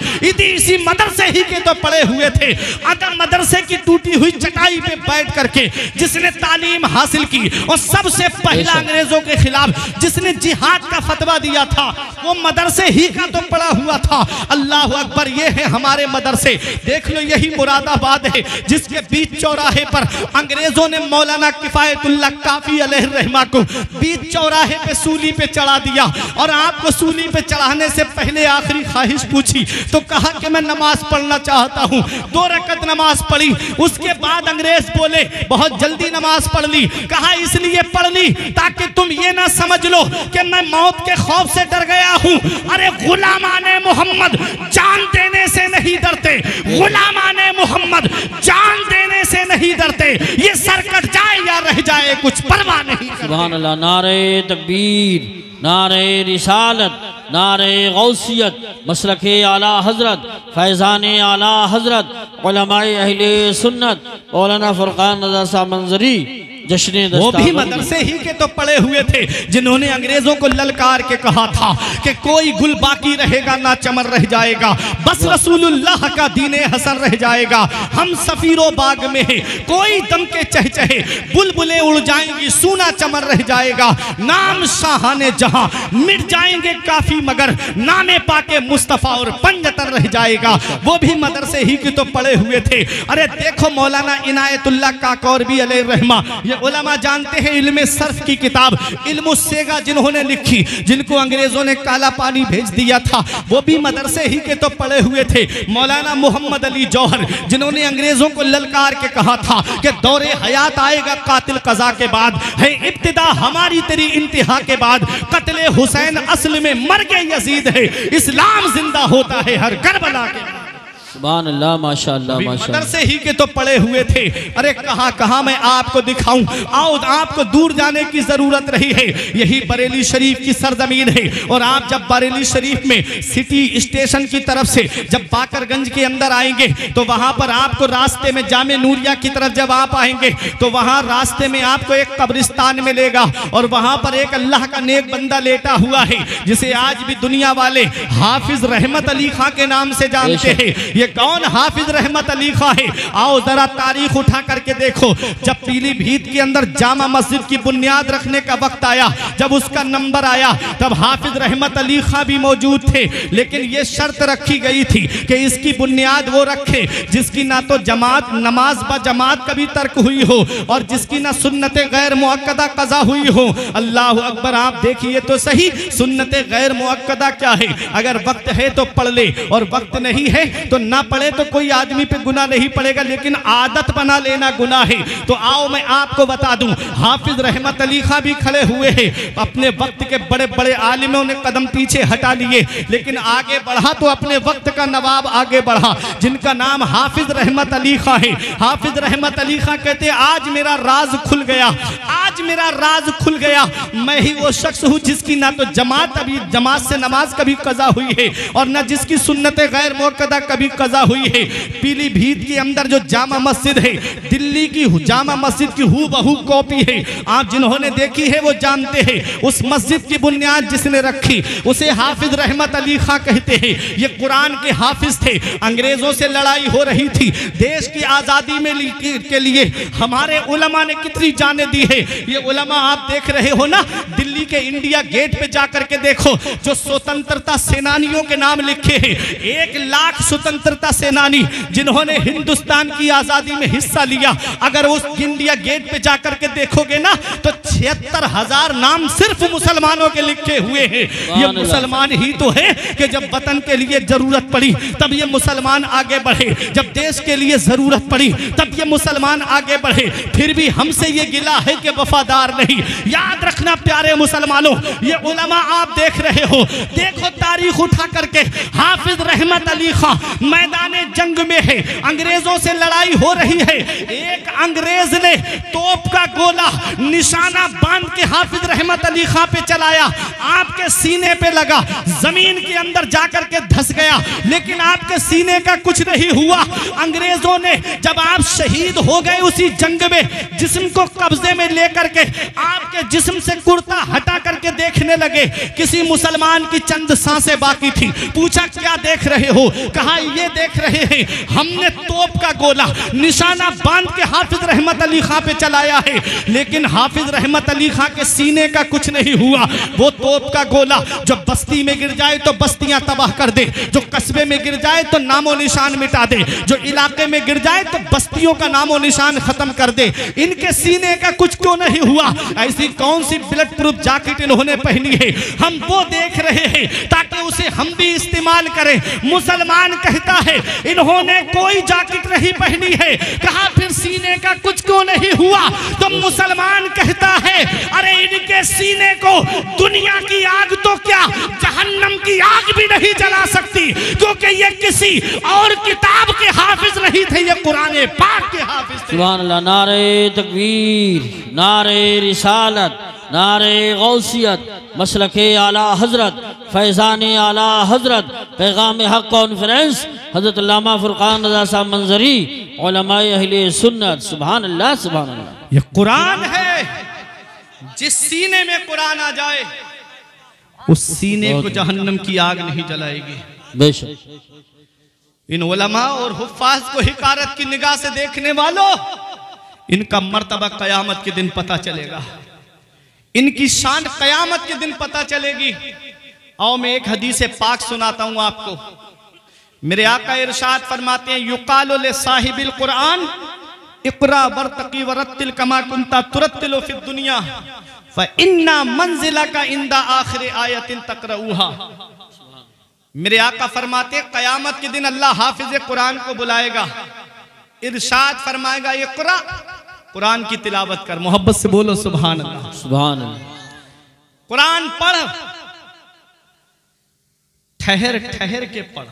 इसी मदरसे ही के तो पढ़े हुए थे। अगर मदरसे की टूटी हुई चटाई पे बैठ करके जिसने तालीम हासिल की और सबसे पहला अंग्रेजों के खिलाफ जिसने जिहाद का फतवा दिया था वो मदरसे ही का तो पढ़ा हुआ था। अल्लाह अकबर। ये है हमारे मदरसे। देख लो, यही मुरादाबाद है जिसके बीच चौराहे पर अंग्रेजों ने मौलाना किफायतुल्लाह काफी अलैहि रहमा को बीच चौराहे पे सूली पे चढ़ा दिया। और आपको सूली पे चढ़ाने से पहले आखिरी ख्वाहिश पूछी तो कहा कि मैं नमाज पढ़ना चाहता हूँ। 2 रकत नमाज पढ़ी। उसके बाद अंग्रेज बोले बहुत जल्दी नमाज पढ़ ली। कहा इसलिए पढ़ ली ताकि तुम ये ना समझ लो कि मैं मौत के खौफ से डर गया हूँ। अरे गुलामाने मोहम्मद जान देने से नहीं डरते, गुलामाने मोहम्मद जान देने से नहीं डरते। ये सर कट जाए या रह जाए कुछ परवाह नहीं। सुभान अल्लाह। नारे तकबीर, नारे रिसालत, नारे गौसियत, मसलके आला हजरत, फैज़ान आला हजरत, उलमाए अहले सुन्नत, मौलाना फुरकान रज़ा साहब मंजरी जश्न वो भी मदरसे ही के तो पड़े हुए थे जिन्होंने अंग्रेजों को ललकार के कहा था कि कोई गुल बाकी रहेगा ना चमन रह जाएगा, बस रसूलुल्लाह का दीने हसन रह जाएगा। हम सफीरो बाग में है, कोई दम के चहचहे, बुलबुलें उड़ जाएंगी, सूना चमन रह जाएगा। नाम शाहाने जहां मिट जाएंगे काफी, मगर नामे पाके मुस्तफ़ा और पंजतन रह जाएगा। वो भी मदरसे ही के तो पड़े हुए थे। अरे देखो मौलाना इनायतुल्लाह काकौरबी अलैहि रहमा, उलमा जानते हैं इल्मे सर्फ की किताब इल्मुस्सेगा जिन्होंने लिखी, जिनको अंग्रेजों ने काला पानी भेज दिया था, वो भी मदरसे ही के तो पड़े हुए थे। मौलाना मोहम्मद अली जौहर जिन्होंने अंग्रेजों को ललकार के कहा था कि दौरे हयात आएगा कातिल कज़ा के बाद, है इब्तिदा हमारी तेरी इंतहा के बाद, कत्ले हुसैन असल में मर गए यजीद है, इस्लाम जिंदा होता है हर करबला के। सुभान अल्लाह, माशाअल्लाह माशाअल्लाह। मदरसे ही के तो पड़े हुए थे। अरे कहाँ कहाँ मैं आपको दिखाऊं, आओ आपको दूर जाने की जरूरत रही है। यही बरेली शरीफ की सरजमीन है। और आप जब बरेली शरीफ में सिटी स्टेशन की तरफ से जब बाकरगंज के अंदर आएंगे तो वहां पर आपको रास्ते में जामे नूरिया की तरफ जब आप आएंगे तो वहां रास्ते में आपको एक कब्रिस्तान मिलेगा और वहां पर एक अल्लाह का नेक बंदा लेटा हुआ है जिसे आज भी दुनिया वाले हाफिज रहमत अली खां के नाम से जानते हैं। ये कौन हाफिज रहमत अली खां है? आओ जरा तारीख उठा करके देखो। जब पीलीभीत के अंदर जामा मस्जिद की बुनियाद रखने का वक्त आया, जब उसका नंबर आया, तब हाफिज रहमत अली खां भी मौजूद थे, लेकिन ये शर्त रखी गई थी कि इसकी बुनियाद वो रखे जिसकी ना तो जमात नमाज ब जमात कभी तर्क हुई हो और जिसकी ना सुन्नत गैर मुअक्कदा कज़ा हुई हो। अल्लाह अकबर। आप देखिए तो सही, सुन्नत गैर मुअक्कदा क्या है? अगर वक्त है तो पढ़ ले और वक्त नहीं है तो ना पढ़े तो कोई आदमी पे गुनाह नहीं पड़ेगा, लेकिन आदत बना लेना गुनाह है। तो आओ मैं आपको बता दूं, हाफिज रहमत अली खां भी खड़े हुए हैं। अपने वक्त के बड़े बड़े आलिमों ने कदम पीछे हटा लिए, लेकिन आगे बढ़ा तो अपने वक्त का नवाब आगे बढ़ा, जिनका नाम हाफिज रहमत अली खां है। हाफिज रहमत अली खां कहते आज मेरा राज खुल गया, आज मेरा राज खुल गया। मैं ही वो शख्स हूँ जिसकी ना तो जमात से नमाज कभी कज़ा हुई है और ना जिसकी सुन्नत गैर मुअक्कदा कभी कज़ा हुई है। पीलीभीत के अंदर जो जामा मस्जिद है, दिल्ली की जामा मस्जिद की हूबहू कॉपी है। आप जिन्होंने देखी है वो जानते हैं। उस मस्जिद की बुनियाद जिसने रखी उसे हाफिज रहमत अली खां कहते हैं। ये कुरान के हाफिज थे। अंग्रेजों से लड़ाई हो रही थी, देश की आज़ादी में के लिए हमारे उलमा ने कितनी जाने दी है। ये उलमा आप देख रहे हो ना, दिल्ली के इंडिया गेट पे जाकर के देखो, जो स्वतंत्रता सेनानियों के नाम लिखे हैं। 1 लाख स्वतंत्रता सेनानी जिन्होंने हिंदुस्तान की आजादी में हिस्सा लिया, अगर उस इंडिया गेट पे जाकर के देखोगे ना तो 76,000 नाम सिर्फ मुसलमानों के लिखे हुए हैं। ये मुसलमान ही तो है कि जब वतन के लिए जरूरत पड़ी तब ये मुसलमान आगे बढ़े, जब देश के लिए जरूरत पड़ी तब ये मुसलमान आगे बढ़े। फिर भी हमसे ये गिला है कि वफादार नहीं। याद रखना प्यारे मुसलमानों, ये उलमा आप देख रहे हो, देखो तारीख उठा करके, हाफिज रहमत अली खां मैदाने जंग में है, अंग्रेजों से लड़ाई हो रही है। एक अंग्रेज ने तोप का गोला निशाना बांध के हाफिज रहमत अली खां पे चलाया, आपके सीने पे लगा, जमीन के अंदर जाकर के धंस गया, लेकिन आपके सीने का कुछ नहीं हुआ। अंग्रेजों ने जब आप शहीद हो गए उसी जंग में, जिस्म को कब्जे में लेकर के आपके जिस्म से कुर्ता हटा करके देखने लगे, किसी मुसलमान की चंद सांसें बाकी थी। पूछा क्या देख रहे हो? कहा ये देख रहे हैं हमने तोप का गोला निशाना बांध के हाफिज रहमत अली खां पे चलाया है, लेकिन हाफिज रहमत अली खां के सीने का कुछ नहीं हुआ। वो तोप का गोला जो बस्ती में गिर जाए तो बस्तियां तबाह कर दे, जो कस्बे में गिर जाए तो नामो निशान मिटा दे, जो इलाके में गिर जाए तो बस्तियों का नामो निशान खत्म कर दे। इनके सीने का कुछ क्यों नहीं हुआ? ऐसी कौन सी बुलेट प्रूफ जैकेट इन्होंने पहनी है? हम वो देख रहे हैं ताकि उसे हम भी इस्तेमाल करें। मुसलमान कहता है इन्होंने कोई जैकेट नहीं पहनी है, कहा फिर सीने का कुछ क्यों नहीं हुआ? तो मुसलमान कहता है अरे इनके सीने को दुनिया की आग तो क्या जहन्नम की आग भी नहीं जला सकती, क्योंकि ये किसी और किताब के हाफिज नहीं थे, ये कुरान पाक के हाफिज थे। सुभान अल्लाह। नारे तकबीर, नारे रिसालत, नारे गौसियत मसलके आला हजरत फैज़ान आला हजरत पैगाम हक़ कॉन्फ्रेंस हज़रत अल्लामा फुरक़ान रज़ा साहब मंजरी उलमाए अहले सुन्नत। सुभान अल्लाह सुभान अल्लाह। ये कुरान है, जिस सीने में कुरान आ जाए उस सीने को जहन्नम की आग नहीं जलाएगी। बेशक इन उलमा और हुफ्फाज को हिकारत की निगाह से देखने वालों, इनका मर्तबा कयामत के दिन पता चलेगा, इनकी शान कयामत के दिन पता चलेगी। आओ मैं एक हदीस पाक सुनाता हूं आपको। मेरे आका इरशाद फरमाते हैं, युकालु ले साहिबिल कुरान इक़रा बरतकी वरत्तिल कमा कुंता तुरत्तिलु फिद दुनिया फ इन्ना मंजिलका इंदा आखिर आयतिन तक़रऊहा। मेरे आका फरमाते हैं, कयामत के दिन अल्लाह हाफिज कुरान को बुलाएगा, इरशाद फरमाएगा, इक़रा, कुरान की तिलावत कर। मोहब्बत से बोलो सुभान अल्लाह। सुभान अल्लाह। कुरान पढ़, ठहर ठहर के पढ़,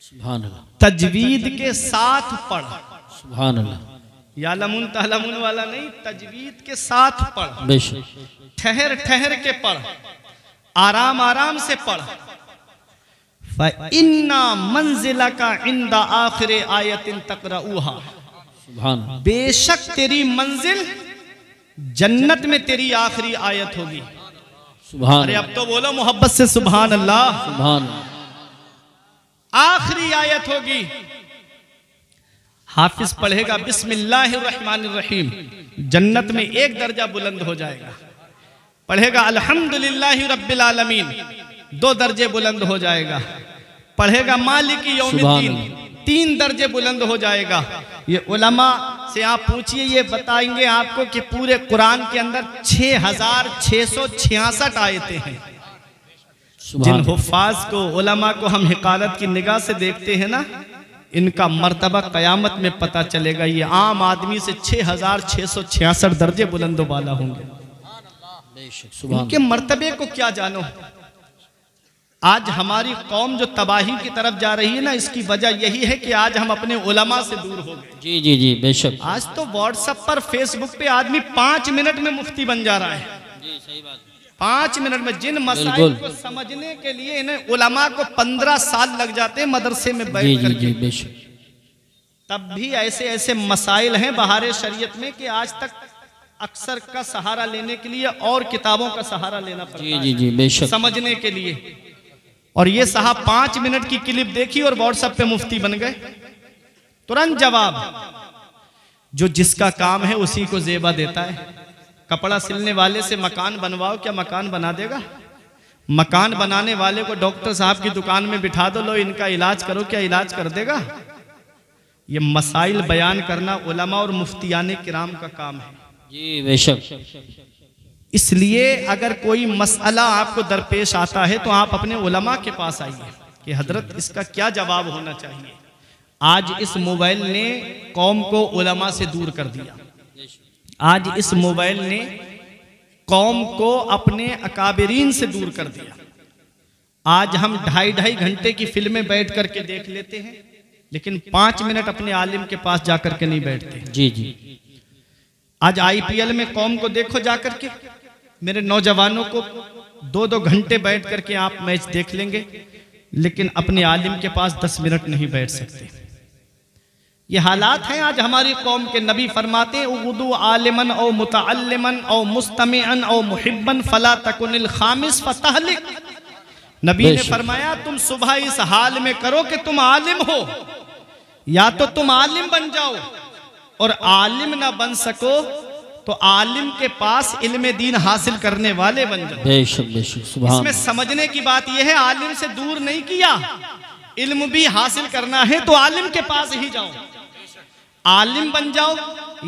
सुभान अल्लाह। तजवीद के साथ पढ़। सुभान अल्लाह। यालमुन तहलमुन वाला नहीं, तजवीद के साथ पढ़। बेशक ठहर ठहर के पढ़, आराम आराम से पढ़। फ़इन्ना मंजिलका इंदा आखिर आयतिन तक़रऊहा। सुभान। बेशक तेरी मंजिल जन्नत में तेरी आखिरी आयत होगी। सुभान। अरे अब तो बोलो मोहब्बत से सुभान अल्लाह। सुभान। आखिरी आयत होगी, हाफिज पढ़ेगा बिस्मिल्लाहिर्रहमानिर्रहीम, जन्नत में एक दर्जा बुलंद हो जाएगा। पढ़ेगा अल्हम्दुलिल्लाहि रब्बिल आलमीन, 2 दर्जे बुलंद हो जाएगा। पढ़ेगा मालिकी यौमिद्दीन, 3 दर्जे बुलंद हो जाएगा। ये उलमा से आप पूछिए, ये बताएंगे आपको कि पूरे कुरान के अंदर 6666 आयतें हैं। जिन हुफ्फाज को, उलमा को हम हिकारत की निगाह से देखते हैं ना, इनका मर्तबा कयामत में पता चलेगा। ये आम आदमी से 6666 दर्जे बुलंद वाला होंगे। इनके मर्तबे को क्या जानो। आज हमारी कौम जो तबाही की तरफ जा रही है ना, इसकी वजह यही है कि आज हम अपने उलमा से दूर हो गए। जी जी जी बेशक। आज तो व्हाट्सएप पर, फेसबुक पे आदमी 5 मिनट में मुफ्ती बन जा रहा है। जी सही बात। 5 मिनट में जिन मसाइल को समझने के लिए इन्हें उलमा को 15 साल लग जाते हैं मदरसे में बैठ करके। बेशक। तब भी ऐसे ऐसे मसाइल हैं बहारे शरीयत में कि आज तक अक्सर का सहारा लेने के लिए और किताबों का सहारा लेना पड़ता है। जी जी बेशक। समझने के लिए। और ये साहब 5 मिनट की क्लिप देखी और व्हाट्सएप पे मुफ्ती बन गए। तुरंत जवाब। जो जिसका काम है उसी को जेबा देता है। कपड़ा सिलने वाले से मकान बनवाओ, क्या मकान बना देगा? मकान बनाने वाले को डॉक्टर साहब की दुकान में बिठा दो, लो इनका इलाज करो, क्या इलाज कर देगा? ये मसाइल बयान करना उलमा और मुफ्तियाने किराम का काम है। जी बेशक। इसलिए अगर कोई मसला आपको दरपेश आता है तो आप अपने उलमा के पास आइए कि हजरत इसका क्या जवाब होना चाहिए। आज इस मोबाइल ने कौम को उलमा से दूर कर दिया। आज इस मोबाइल ने कौम को अपने अकाबिरीन से दूर कर दिया। आज हम 2.5 घंटे की फिल्में बैठ करके देख लेते हैं, लेकिन 5 मिनट अपने आलिम के पास जाकर के नहीं बैठते। जी जी। आज IPL में कौम को देखो जाकर के, मेरे नौजवानों को 2-2 घंटे बैठ करके आप मैच देख लेंगे, लेकिन अपने आलिम के पास 10 मिनट नहीं बैठ सकते। ये हालात हैं आज हमारी कौम के। नबी फरमाते उगुदु आलिमन औ मुतअल्लिमन औ मुस्तमिअन औ मुहिब्बन फला तकुनिल खामिस फतहलिक। नबी ने फरमाया तुम सुबह इस हाल में करो कि तुम आलिम हो, या तो तुम आलिम बन जाओ, और आलिम ना बन सको तो आलिम के पास इल्म दीन हासिल करने वाले बन जाओ। बेशक बेशक। सुभान। इसमें समझने की बात यह है, आलिम से दूर नहीं किया, इल्म भी हासिल करना है तो आलिम के पास ही जाओ। आलिम बन जाओ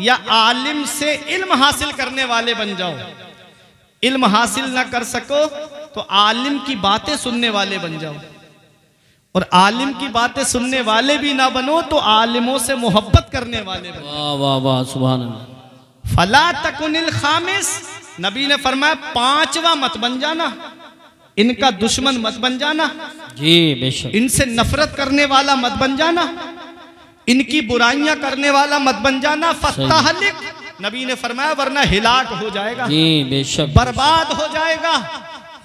या आलिम से इल्म हासिल करने वाले बन जाओ। इल्म हासिल ना कर सको तो आलिम की बातें सुनने वाले बन जाओ, और आलिम की बातें सुनने वाले भी ना बनो तो आलिमों से मोहब्बत करने वाले बनो। वाह वाह वाह। सुभान अल्लाह। फला तकुनिल खामिस, नबी ने फरमाया 5वां मत बन जाना, इनका दुश्मन मत बन जाना। जी बेशक। इनसे नफरत करने वाला मत बन जाना, इनकी बुराइयां करने वाला मत बन जाना। फतहलिक, नबी ने फरमाया वरना हिलाक हो जाएगा, जी बेशक, बर्बाद हो जाएगा।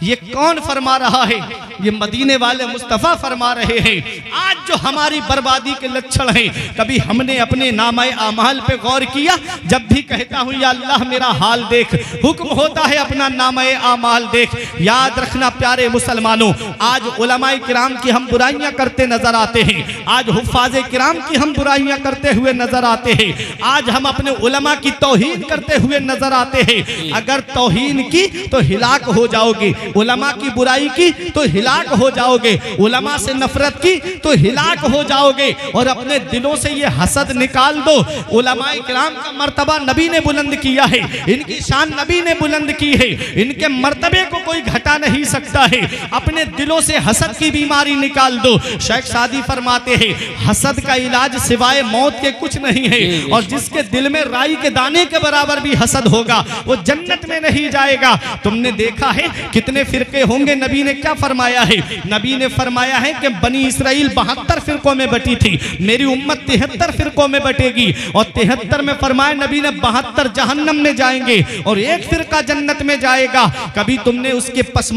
ये कौन फरमा रहा है? ये मदीने वाले मुस्तफ़ा फरमा रहे हैं। आज जो हमारी बर्बादी के लक्षण हैं, कभी हमने अपने नामाए आमाल पे गौर किया? जब भी कहता हूँ या अल्लाह मेरा हाल देख, हुक्म होता है अपना नामाए आमाल देख। याद रखना प्यारे मुसलमानों, आज उलमाए किराम की हम बुराइयां करते नजर आते हैं, आज हुफ्फाज़े किराम की हम बुराइयां करते हुए नजर आते हैं, आज हम अपने उलमा की तौहीन करते हुए नजर आते हैं। अगर तौहीन की तो हिलाक हो जाओगे, उलमा की बुराई की तो हिलाक हो जाओगे, उलमा से नफरत की तो हिलाक हो जाओगे। और अपने दिलों से ये हसद निकाल दो। उलमाए किराम का मर्तबा नबी ने बुलंद किया है, इनकी शान नबी ने बुलंद की है, इनके मर्तबे को कोई घटा नहीं सकता है। अपने दिलों से हसद की बीमारी निकाल दो। शेख सादी फरमाते हैं हसद का इलाज सिवाय मौत के कुछ नहीं है, और जिसके दिल में राई के दाने के बराबर भी हसद होगा वो जन्नत में नहीं जाएगा। तुमने देखा है कितने फिरके होंगे? नबी ने क्या फरमाया है? नबी ने फरमाया है कि बनी इसराइल 72 फिरकों में बटी थी, मेरी उम्मत 73 फिरकों में बटेगी। और 73 में फरमाया नबी ने 72 जहन्नम में जाएंगे और एक फिरका जन्नत में जाएगा। कभी तुमने उसके पस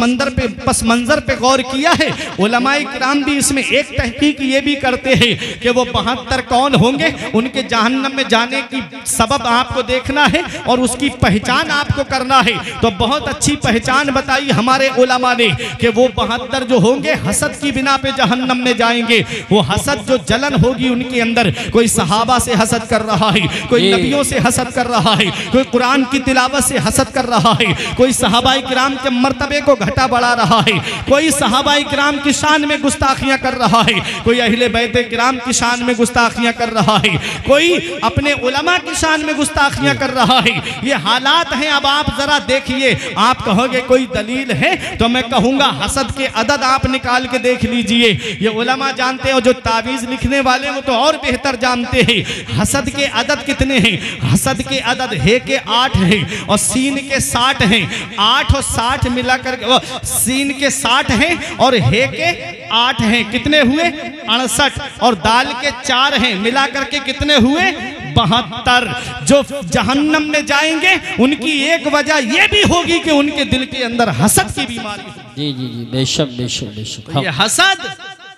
मंजर पे गौर किया है? उलमाए किराम भी इसमें एक तहकीक ये भी करते हैं कि वो 72 कौन होंगे, उनके जहन्नम में जाने की सबब आपको देखना है और उसकी पहचान आपको करना है। तो बहुत अच्छी पहचान बताई हमारे उलमा ने कि वो 72 जो होंगे हसद की बिना पे जहन्नम में जाएंगे। वो हसद जो जलन होगी उनके अंदर, कोई सहाबा से हसद कर रहा है, कोई नबियों से हसद कर रहा है, कोई कुरान की तिलावत से हसद कर रहा है, कोई सहाबाए किराम के मर्तबे को घटा बढ़ा रहा है, कोई सहाबाए किराम की शान में गुस्ताखियां कर रहा है, कोई अहले बैत किराम की शान में गुस्ताखियां कर रहा है, कोई अपने उलमा की शान में गुस्ताखियां कर रहा है। ये हालात हैं। अब आप जरा देखिए, आप कहोगे कोई दलील है तो मैं कहूंगा हसद के अदद आप निकाल के देख लीजिए। ये उलमा जानते हो, जो तावीज लिखने वाले वो तो और बेहतर जानते हैं। हसद के अदद कितने हैं? हसद के अदद हे के 8 हैं और सीन के 60 हैं। 8 और 60 मिलाकर सीन के 60 हैं और हे के 8 हैं, कितने हुए? 68। और दाल के 4 हैं, मिलाकर के कितने हुए? 72। जो जहन्नम में जाएंगे उनकी एक वजह यह भी होगी कि उनके दिल के अंदर हसद की बीमारी। जी जी जी, बेशक बेशक बेशक। तो ये हसद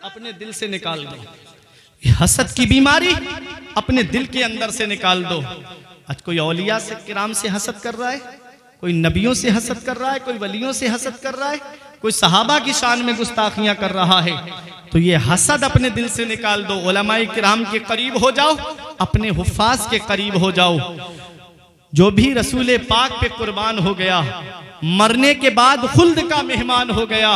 अपने दिल से निकाल दो, ये हसद की बीमारी अपने दिल के अंदर से निकाल दो। आज कोई औलिया से किराम से हसद कर रहा है, कोई नबियों से हसद कर रहा है, कोई वलियों से हसद कर रहा है, कोई सहाबा की शान में गुस्ताखियां कर रहा है। तो ये हसद अपने दिल से निकाल दो। उलमाए किराम के करीब हो जाओ, अपने हुफ्फाज के करीब हो जाओ। जो भी रसूल पाक पे कुर्बान हो गया, मरने के बाद खुल्द का मेहमान हो गया,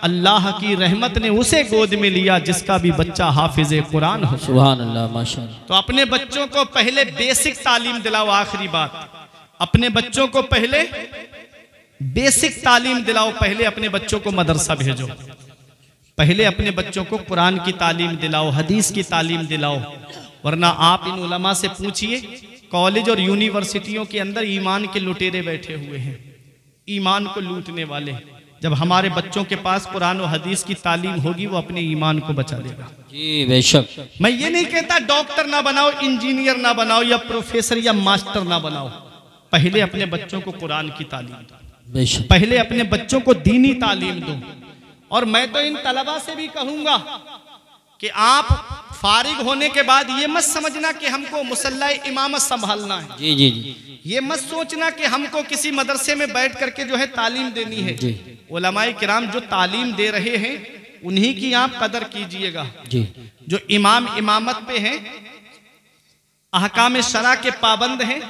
अल्लाह की रहमत ने उसे गोद में लिया जिसका भी बच्चा हाफिज कुरान हो। सुभान अल्लाह, माशाअल्लाह। तो अपने बच्चों को पहले बेसिक तालीम दिलाओ। आखिरी बात, अपने बच्चों को पहले बेसिक तालीम दिलाओ। पहले अपने बच्चों को मदरसा भेजो, पहले अपने बच्चों को कुरान की तालीम दिलाओ, हदीस की तालीम दिलाओ। वरना आप इन उलमा से पूछिए, कॉलेज और यूनिवर्सिटियों के अंदर ईमान के लुटेरे बैठे हुए हैं, ईमान को लूटने वाले। जब हमारे बच्चों के पास कुरान और हदीस की तालीम होगी, वो अपने ईमान को बचा लेगा। जी बेशक। मैं ये नहीं कहता डॉक्टर ना बनाओ, इंजीनियर ना बनाओ, या प्रोफेसर या मास्टर ना बनाओ। पहले अपने बच्चों को कुरान की तालीम दो, बेशक। पहले अपने बच्चों को दीनी तालीम दो। और मैं तो इन तलबा से भी कहूंगा कि आप फारिग होने के बाद ये मत समझना कि हमको मुसल्ला इमामत संभालना है। जी जी जी। ये मत सोचना कि हमको किसी मदरसे में बैठ करके जो है तालीम देनी है। जी। उलमाए किराम जो तालीम दे रहे हैं उन्हीं की आप कदर कीजिएगा। जी। जो इमाम इमामत पे हैं, अहकाम शरा के पाबंद हैं,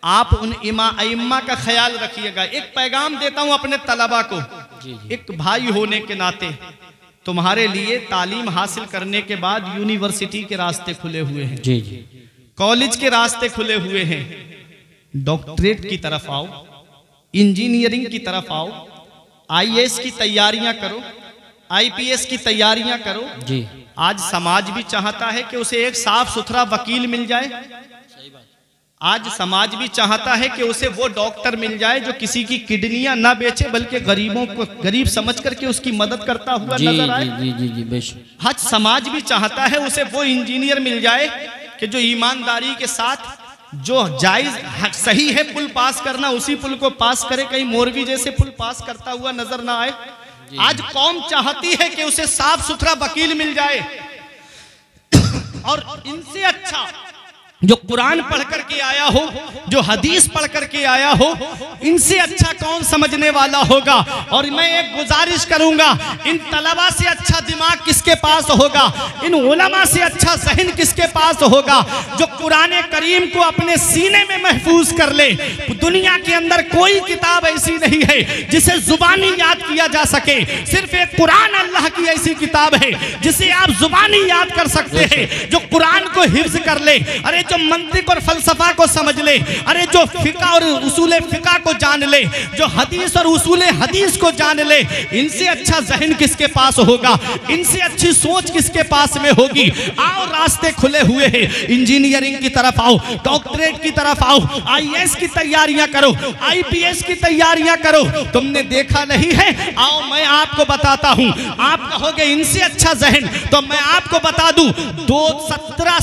आप उन इम्मा का ख्याल रखिएगा। एक पैगाम देता हूं अपने तलबा को, एक भाई होने के नाते, तुम्हारे लिए तालीम हासिल करने के बाद यूनिवर्सिटी के रास्ते खुले हुए हैं। जी जी। कॉलेज के रास्ते खुले हुए हैं। डॉक्टरेट की तरफ आओ, इंजीनियरिंग की तरफ आओ, आईएएस की तैयारियां करो, आईपीएस की तैयारियां करो। जी। आज समाज भी चाहता है कि उसे एक साफ सुथरा वकील मिल जाए। आज समाज भी चाहता है कि उसे वो डॉक्टर मिल जाए जो किसी की किडनियां ना बेचे, बल्कि गरीबों को गरीब समझ करके उसकी मदद करता हुआ नजर आए। जी जी जी बेशक। आज समाज भी चाहता है उसे वो इंजीनियर मिल जाए कि जो ईमानदारी के साथ जो जायज सही है पुल पास करना, उसी पुल को पास करे, कहीं मौलवी जैसे पुल पास करता हुआ नजर ना आए। आज कौम चाहती है कि उसे साफ सुथरा वकील मिल जाए, और इनसे अच्छा जो कुरान पढ़ करके आया हो, जो हदीस पढ़ करके आया हो, इनसे अच्छा कौन समझने वाला होगा। और मैं एक गुजारिश करूंगा, इन तलबा से अच्छा दिमाग किसके पास होगा, इन उलमा से अच्छा ज़हन किसके पास होगा, जो कुरान करीम को अपने सीने में महफूज कर ले। दुनिया के अंदर कोई किताब ऐसी नहीं है जिसे जुबानी याद किया जा सके, सिर्फ एक कुरान अल्लाह की ऐसी किताब है जिसे आप जुबानी याद कर सकते हैं। जो कुरान को हिफ्ज कर ले, अरे जो मंतिक और फलसफा को समझ ले, अरे जो फिका और उसूल फिका को जान ले, जो हदीस और उसूल हदीस को जान ले, इनसे अच्छा ज़हन किसके पास होगा, इनसे अच्छी सोच किसके पास में होगी। आओ, रास्ते खुले हुए हैं, इंजीनियरिंग की तरफ आओ, डॉक्टरेट की तरफ आओ, IAS की तैयारियां करो, IPS की तैयारियां करो। तुमने देखा नहीं है, आओ मैं आपको बताता हूं। आप कहोगे इनसे अच्छा ज़हन, तो मैं आपको बता दूं,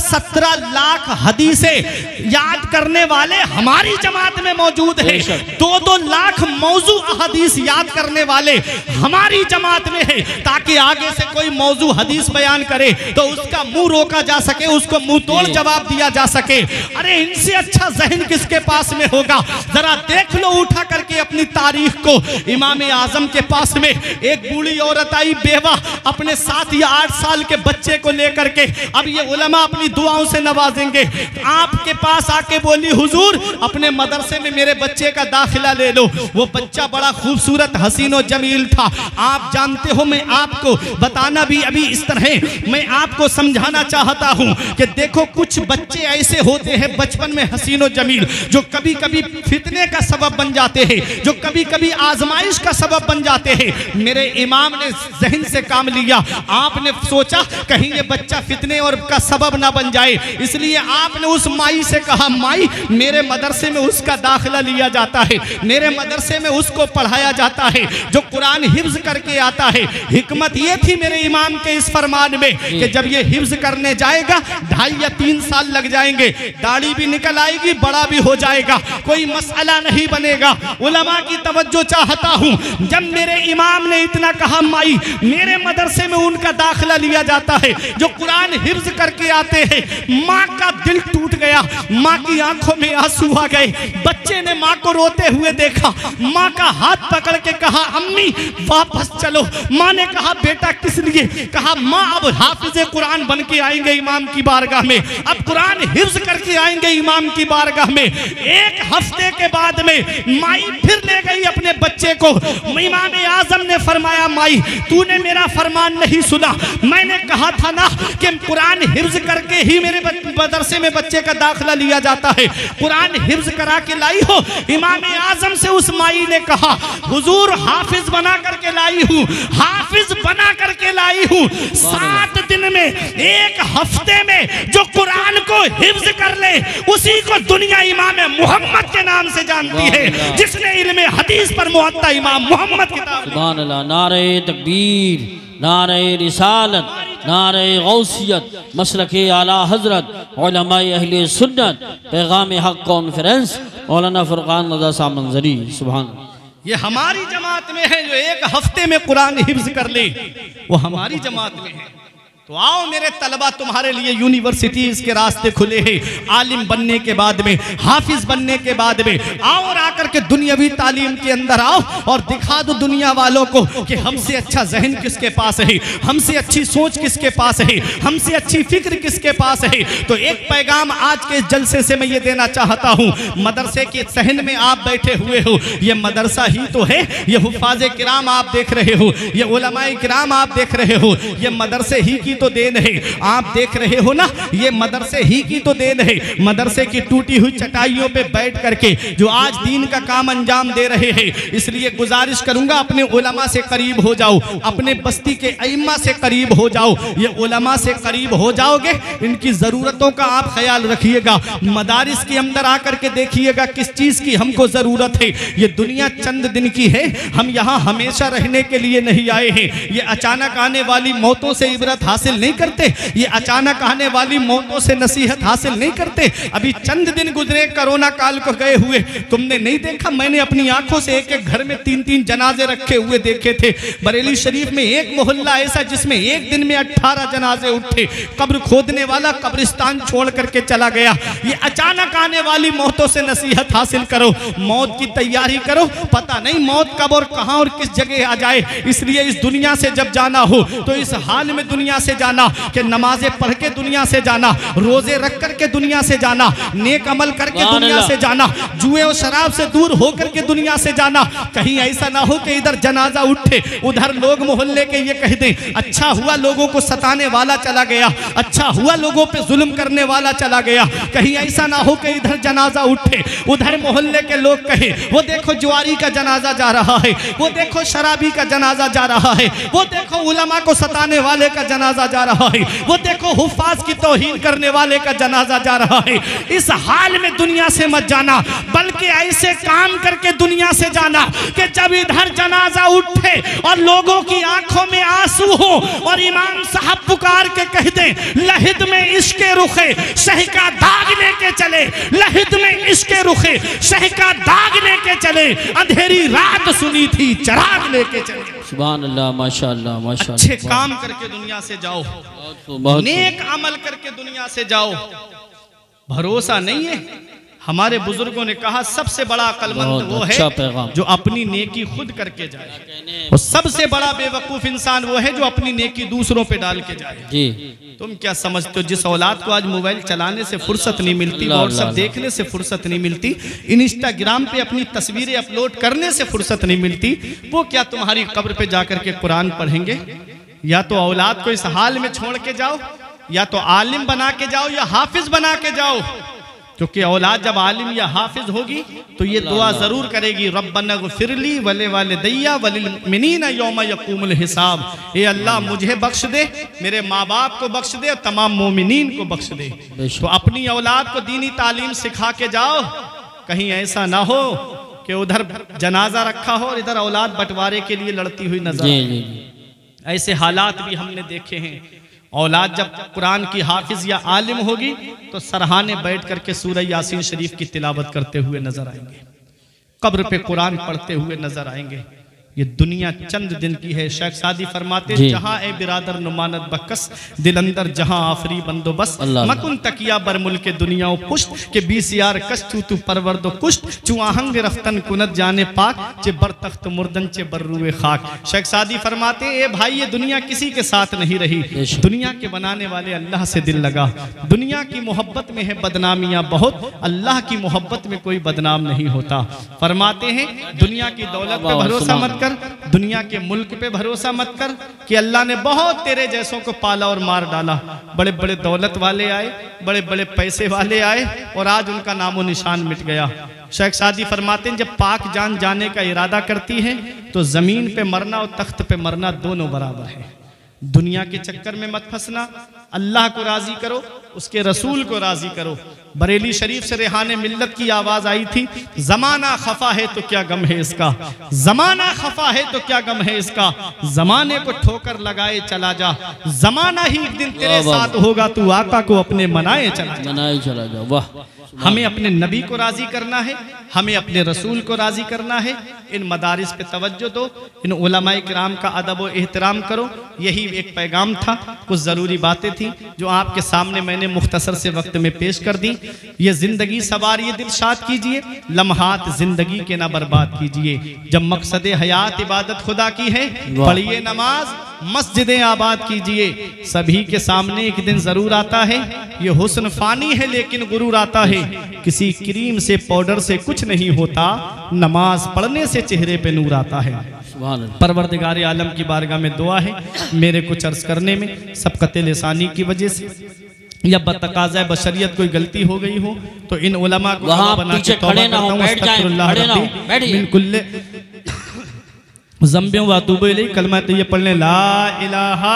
17 लाख हदीसें याद करने वाले हमारी जमात में मौजूद है। 2 लाख मौजू हदीस याद करने वाले हमारी जमात में है, ताकि आगे से कोई मौजू हदीस बयान करे तो उसका मुंह रोका जा सके, उसको मुंह तोड़ जवाब दिया जा सके। अरे इनसे अच्छा ज़हन किसके पास में होगा। जरा देख लो उठा करके अपनी तारीख को। इमाम आजम के पास में एक बूढ़ी औरत आई, बेवा, अपने 7 या 8 साल के बच्चे को लेकर के। अब ये उलमा अपनी दुआओं से नवाजेंगे। आपके पास आके बोली, हुजूर अपने मदरसे में मेरे बच्चे का दाखिला ले लो। वो बच्चा बड़ा खूबसूरत, हसीन और जमील था। आप जानते हो, मैं आपको बताना भी अभी इस तरह मैं आपको समझाना चाहता हूं कि देखो, कुछ बच्चे ऐसे होते हैं बचपन में हसीन और जमील, जो कभी कभी फितने का सबब बन जाते हैं, जो कभी कभी आजमाइश का सबब बन जाते हैं। मेरे इमाम ने ज़हन से काम लिया। आपने सोचा कहीं ये बच्चा फितने और का सबब ना बन जाए, इसलिए आपने उस माई से कहा, माई मेरे मदरसे में उसका दाखिला लिया जाता है, मेरे मदरसे में उसको पढ़ाया जाता है जो कुरान हिफ्ज करके आता है। हिकमत ये थी मेरे इमाम के इस फरमान में कि जब ये हिफ्ज करने जाएगा 2.5 या 3 साल लग जाएंगे, दाढ़ी भी निकल आएगी, बड़ा भी हो जाएगा, कोई मसला नहीं बनेगा। उलमा की तवज्जो चाहता हूँ। जब मेरे इमाम ने इतना कहा, माई मेरे मदरसे में उनका दाखिला लिया जाता है जो कुरान हिफ्ज करके आते हैं, माँ का दिल टूट गया, माँ की आंखों में आंसू आ गए। बच्चे ने माँ को रोते हुए देखा, माँ का हाथ पकड़ के कहा, अम्मी वापस चलो। माँ ने कहा, बेटा किस लिए? कहा, माँ अब हाफिज कुरान बन के आएंगे इमाम की बारगाह में, अब कुरान हिफ्ज करके आएंगे इमाम की बारगाह में। 1 हफ्ते के बाद में माई फिर ले गई अपने बच्चे को। इमाम आजम ने फरमाया, माई तूने मेरा फरमान नहीं सुना, मैंने कहा था ना कि कुरान हिफ्ज करके ही मेरे मदरसे में बच्चे का दाखिला लिया जाता है। कुरान हिफ्ज करा के लाई हो। इमाम आजम से उस माई ने कहा, हुजूर हाफिज बना करके लाई हूँ, हाफिज बना करके लाई हूँ। 7 दिन में, 1 हफ्ते में जो कुरान को हिफ्ज कर ले, उसी को दुनिया इमाम मोहम्मद के नाम से जानती है, जिसने इल्मे हदीस पर मुअत्ता इमाम मोहम्मद किताब। सुभान अल्लाह। नारे तकबीर, नारे रिसालत, नारे गौसियत, मसलके आला हजरत, उलमाए अहले सुन्नत, पैगाम हक कॉन्फ्रेंस, मौलाना फुरकान रज़ा साहब मंजरी। सुभान। ये हमारी जमात में है जो 1 हफ्ते में कुरान हिफ्ज कर ले, वो हमारी जमात में है। तो आओ मेरे तलबा, तुम्हारे लिए यूनिवर्सिटीज के रास्ते खुले हैं। आलिम बनने के बाद में, हाफिज बनने के बाद में, आओ और आकर के दुनियावी तालीम के अंदर आओ और दिखा दो दुनिया वालों को कि हमसे अच्छा जहन किसके पास है, हमसे अच्छी सोच किसके पास है, हमसे अच्छी फिक्र किसके पास है। तो एक पैगाम आज के जलसे से मैं ये देना चाहता हूँ। मदरसे के सहन में आप बैठे हुए हो, ये मदरसा ही तो है, ये हुफ़ाज़े किराम आप देख रहे हो, ये उलमाए किराम आप देख रहे हो, ये मदरसे ही की तो देन है। आप देख रहे हो ना, ये मदरसे ही की तो देन है। मदरसे की टूटी हुई चटाइयों पे बैठ करके जो आज दीन का काम अंजाम दे रहे हैं। इसलिए गुजारिश करूंगा, अपने उलमा से करीब हो जाओ, अपने बस्ती के अइम्मा से करीब हो जाओ। ये उलमा से करीब हो जाओगे, इनकी ज़रूरतों का आप ख्याल रखिएगा। मदारिस के अंदर आकर के देखिएगा किस चीज़ की हमको ज़रूरत है। ये दुनिया चंद दिन की है, हम यहाँ हमेशा रहने के लिए नहीं आए हैं। ये अचानक आने वाली मौतों से इबरत हासिल हासिल नहीं करते, ये अचानक आने वाली मौतों से नसीहत हासिल नहीं करते। अभी चंद दिन गुजरे कोरोना काल को गए हुए, तुमने नहीं देखा? मैंने अपनी आंखों से एक एक घर में 3-3 जनाजे रखे हुए देखे थे। बरेली शरीफ में एक मोहल्ला ऐसा जिसमें एक दिन में 18 जनाजे उठे। कब्र खोदने वाला कब्रिस्तान छोड़ करके चला गया। ये अचानक आने वाली मौतों से नसीहत हासिल करो, मौत की तैयारी करो, पता नहीं मौत कब और कहां और किस जगह आ जाए। इसलिए इस दुनिया से जब जाना हो तो इस हाल में दुनिया से जाना कि नमाजें पढ़ के दुनिया से जाना, रोजे रख करके दुनिया से जाना, नेक अमल करके दुनिया से जाना, जुए और शराब से दूर होकर के दुनिया से जाना। कहीं ऐसा ना हो कि इधर जनाजा उठे, उधर लोग मोहल्ले के ये कह दें अच्छा हुआ लोगों को सताने वाला चला गया, अच्छा हुआ लोगों पे जुल्म करने वाला चला गया। कहीं ऐसा ना हो कि इधर जनाजा उठे, उधर मोहल्ले के लोग कहे वो देखो जुआरी का जनाजा जा रहा है, वो देखो शराबी का जनाजा जा रहा है, वो देखो उलमा को सताने वाले का जनाजा जा रहा है, वो देखो हुफ्फाज की तौहीन करने वाले का जनाजा जा रहा है। इस हाल में दुनिया से मत जाना, बल्कि ऐसे काम करके दुनिया से जाना कि जब इधर जनाजा उठे और लोगों की आंखों में आंसू हो और इमाम साहब पुकार के कह दें लहिद में इश्के रुखे शह का दाग लेके चले, लहिद में इश्के रुखे शह का दाग लेके चले, अंधेरी रात सुनी थी चराग लेके चले। सुभान अल्लाह, माशाअल्लाह माशाअल्लाह। अच्छे काम करके दुनिया से जाओ, नेक अमल करके दुनिया से जाओ। भरोसा नहीं है, हमारे बुजुर्गों ने कहा सबसे बड़ा अक्लमंद वो है जो अपनी नेकी खुद करके जाए, और सबसे बड़ा बेवकूफ इंसान वो है जो अपनी नेकी दूसरों पे डाल के जाए। जी तुम क्या समझते हो जिस औलाद को आज मोबाइल चलाने से फुर्सत नहीं मिलती, व्हाट्सएप देखने से फुर्सत नहीं मिलती, इंस्टाग्राम पे अपनी तस्वीरें अपलोड करने से फुर्सत नहीं मिलती, वो क्या तुम्हारी कब्र पे जाकर के कुरान पढ़ेंगे? या तो औलाद को इस हाल में छोड़ के जाओ, या तो आलिम बना के जाओ, या हाफिज बना के जाओ। क्योंकि औलाद जब आलिम या हाफिज होगी तो ये दुआ जरूर करेगी, रब्बना ग़फ़िरली वले वालिदैया वलिल मुमिनीना यौम यक़ूमुल हिसाब। ए अल्लाह मुझे बख्श दे, मेरे माँ बाप को बख्श दे, और तमाम मोमिनीन को बख्श दे। तो अपनी औलाद को दीनी तालीम सिखा के जाओ, कहीं ऐसा ना हो कि उधर जनाजा रखा हो और इधर औलाद बंटवारे के लिए लड़ती हुई नजर आए। ऐसे हालात भी हमने देखे हैं। औलाद जब कुरान की हाफिज या आलिम होगी तो सरहाने बैठ करके सूरह यासीन शरीफ की तिलावत करते हुए नजर आएंगे, कब्र पे कुरान पढ़ते हुए नजर आएंगे। ये दुनिया चंद दिन की है। शेख सादी फरमाते जहां ए बिरादर नुमानत बकस दिल अंदर जहां आफरी बंदोबस मकुन तकिया बर मुल्क दुनिया पुष्ट के 20 यार कश तू परवर दो कुष्ट चुआहंग रफ्तन कुनत जाने पाक चे बर तख्त मुर्दन चे बर रुए खाक। शेख सादी फरमाते ए भाई ये दुनिया किसी के साथ नहीं रही, दुनिया के बनाने वाले अल्लाह से दिल लगा। दुनिया की मोहब्बत में है बदनामियां बहुत, अल्लाह की मोहब्बत में कोई बदनाम नहीं होता। फरमाते हैं दुनिया की दौलत पे भरोसा मत कर, दुनिया के मुल्क पे भरोसा मत कर कि अल्लाह ने बहुत तेरे जैसों को पाला और मार डाला। बड़े बड़े दौलत वाले आए, बड़े बड़े पैसे वाले आए और आज उनका नामो निशान मिट गया। शेख सादी फरमाते हैं जब पाक जान जाने का इरादा करती है तो जमीन पे मरना और तख्त पे मरना दोनों बराबर है। दुनिया के चक्कर में मत फंसना, अल्लाह को राजी करो, उसके रसूल को राजी करो। बरेली शरीफ से रेहाने मिल्लत की आवाज आई थी, जमाना खफा है तो क्या गम है इसका, जमाना खफा है तो क्या गम है इसका, जमाने को ठोकर लगाए चला जा, जमाना ही एक दिन तेरे साथ होगा, तू आका को अपने मनाए चला जा। वाह, हमें अपने नबी को राजी करना है, हमें अपने रसूल को राजी करना है। इन मदारिस पे तवज्जो दो, इन उलमाए किराम का अदब व एहतराम करो। यही एक पैगाम था, कुछ ज़रूरी बातें थी जो आपके सामने मैंने मुख्तसर से वक्त में पेश कर दी। ये ज़िंदगी सवार ये दिलशाद कीजिए, लम्हात ज़िंदगी के ना बर्बाद कीजिए। जब मकसद हयात इबादत खुदा की है, पढ़िए नमाज, मस्जिदें आबाद कीजिए। सभी के सामने एक दिन ज़रूर आता है, ये हुस्न फ़ानी है लेकिन गुरूर आता है। किसी क्रीम से पाउडर से कुछ नहीं होता, नमाज पढ़ने से चेहरे पे नूर आता है। परवरदिगार आलम की बारगाह में दुआ है, मेरे कुछ अर्ज करने में सबकत लिसानी की वजह से या बतकाज़ा बशरियत कोई गलती हो गई हो तो इन उलमा को बना के तौबा करता हूं। अस्तगफिरुल्लाह रब्बी मिन कुल्ले ज़ंबियों व अतूबु इलैहि। कलमा तैयब पढ़ने ला इलाहा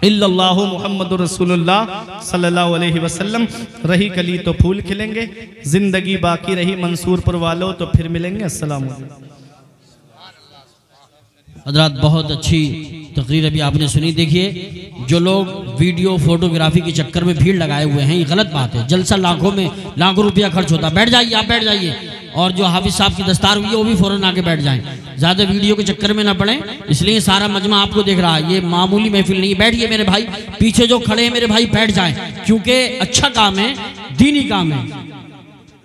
इल्लल्लाहु मुहम्मदुर रसूलुल्लाह सल्लल्लाहु अलैहि वसल्लम। रही कली तो फूल खिलेंगे, जिंदगी बाकी रही मंसूरपुर वालों तो फिर मिलेंगे। अस्सलाम वालेकुम। हजरात बहुत अच्छी तकरीर अभी आपने सुनी। देखिए जो लोग वीडियो फोटोग्राफी के चक्कर में भीड़ लगाए हुए हैं, ये गलत बात है। जलसा लाखों में लाखों रुपया खर्च होता है। बैठ जाइए, आप बैठ जाइए। और जो हाफिज साहब की दस्तार हुई है वो भी फौरन आके बैठ जाएं, ज़्यादा वीडियो के चक्कर में ना पड़े। इसलिए सारा मजमा आपको देख रहा है, ये मामूली महफिल नहीं है। बैठिए मेरे भाई, पीछे जो खड़े हैं मेरे भाई बैठ जाएं, क्योंकि अच्छा काम है, दीनी काम है।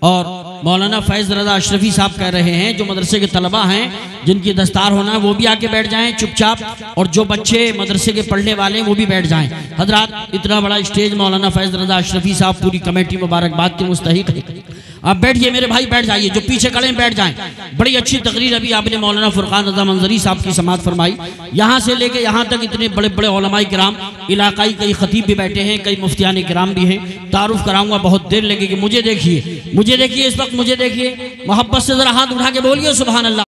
और मौलाना फैज़ रज़ा अशरफी साहब कह रहे हैं जो मदरसे के तलबा हैं जिनकी दस्तार होना है वो भी आके बैठ जाएं चुपचाप, और जो बच्चे मदरसे के पढ़ने वाले हैं वो भी बैठ जाएं। हजरात इतना बड़ा स्टेज मौलाना फैज़ रज़ा अशरफी साहब पूरी कमेटी मुबारकबाद के मुस्तहिक है। आप बैठिए मेरे भाई, बैठ जाइए। जो पीछे खड़े हैं बैठ जाएं। बड़ी अच्छी तकरीर अभी आपने मौलाना फुरकान रज़ा मंजरी साहब की समाअत फरमाई। यहाँ से लेके यहाँ तक इतने बड़े बड़े उलमाए किराम, इलाकाई कई खतीब भी बैठे हैं, कई मुफ्तियान किराम भी हैं। तारुफ कराऊंगा, बहुत देर लगेगी। मुझे देखिए, मुझे देखिए, इस वक्त मुझे देखिए, मोहब्बत से जरा हाथ उठा के बोलिए सुभान अल्लाह।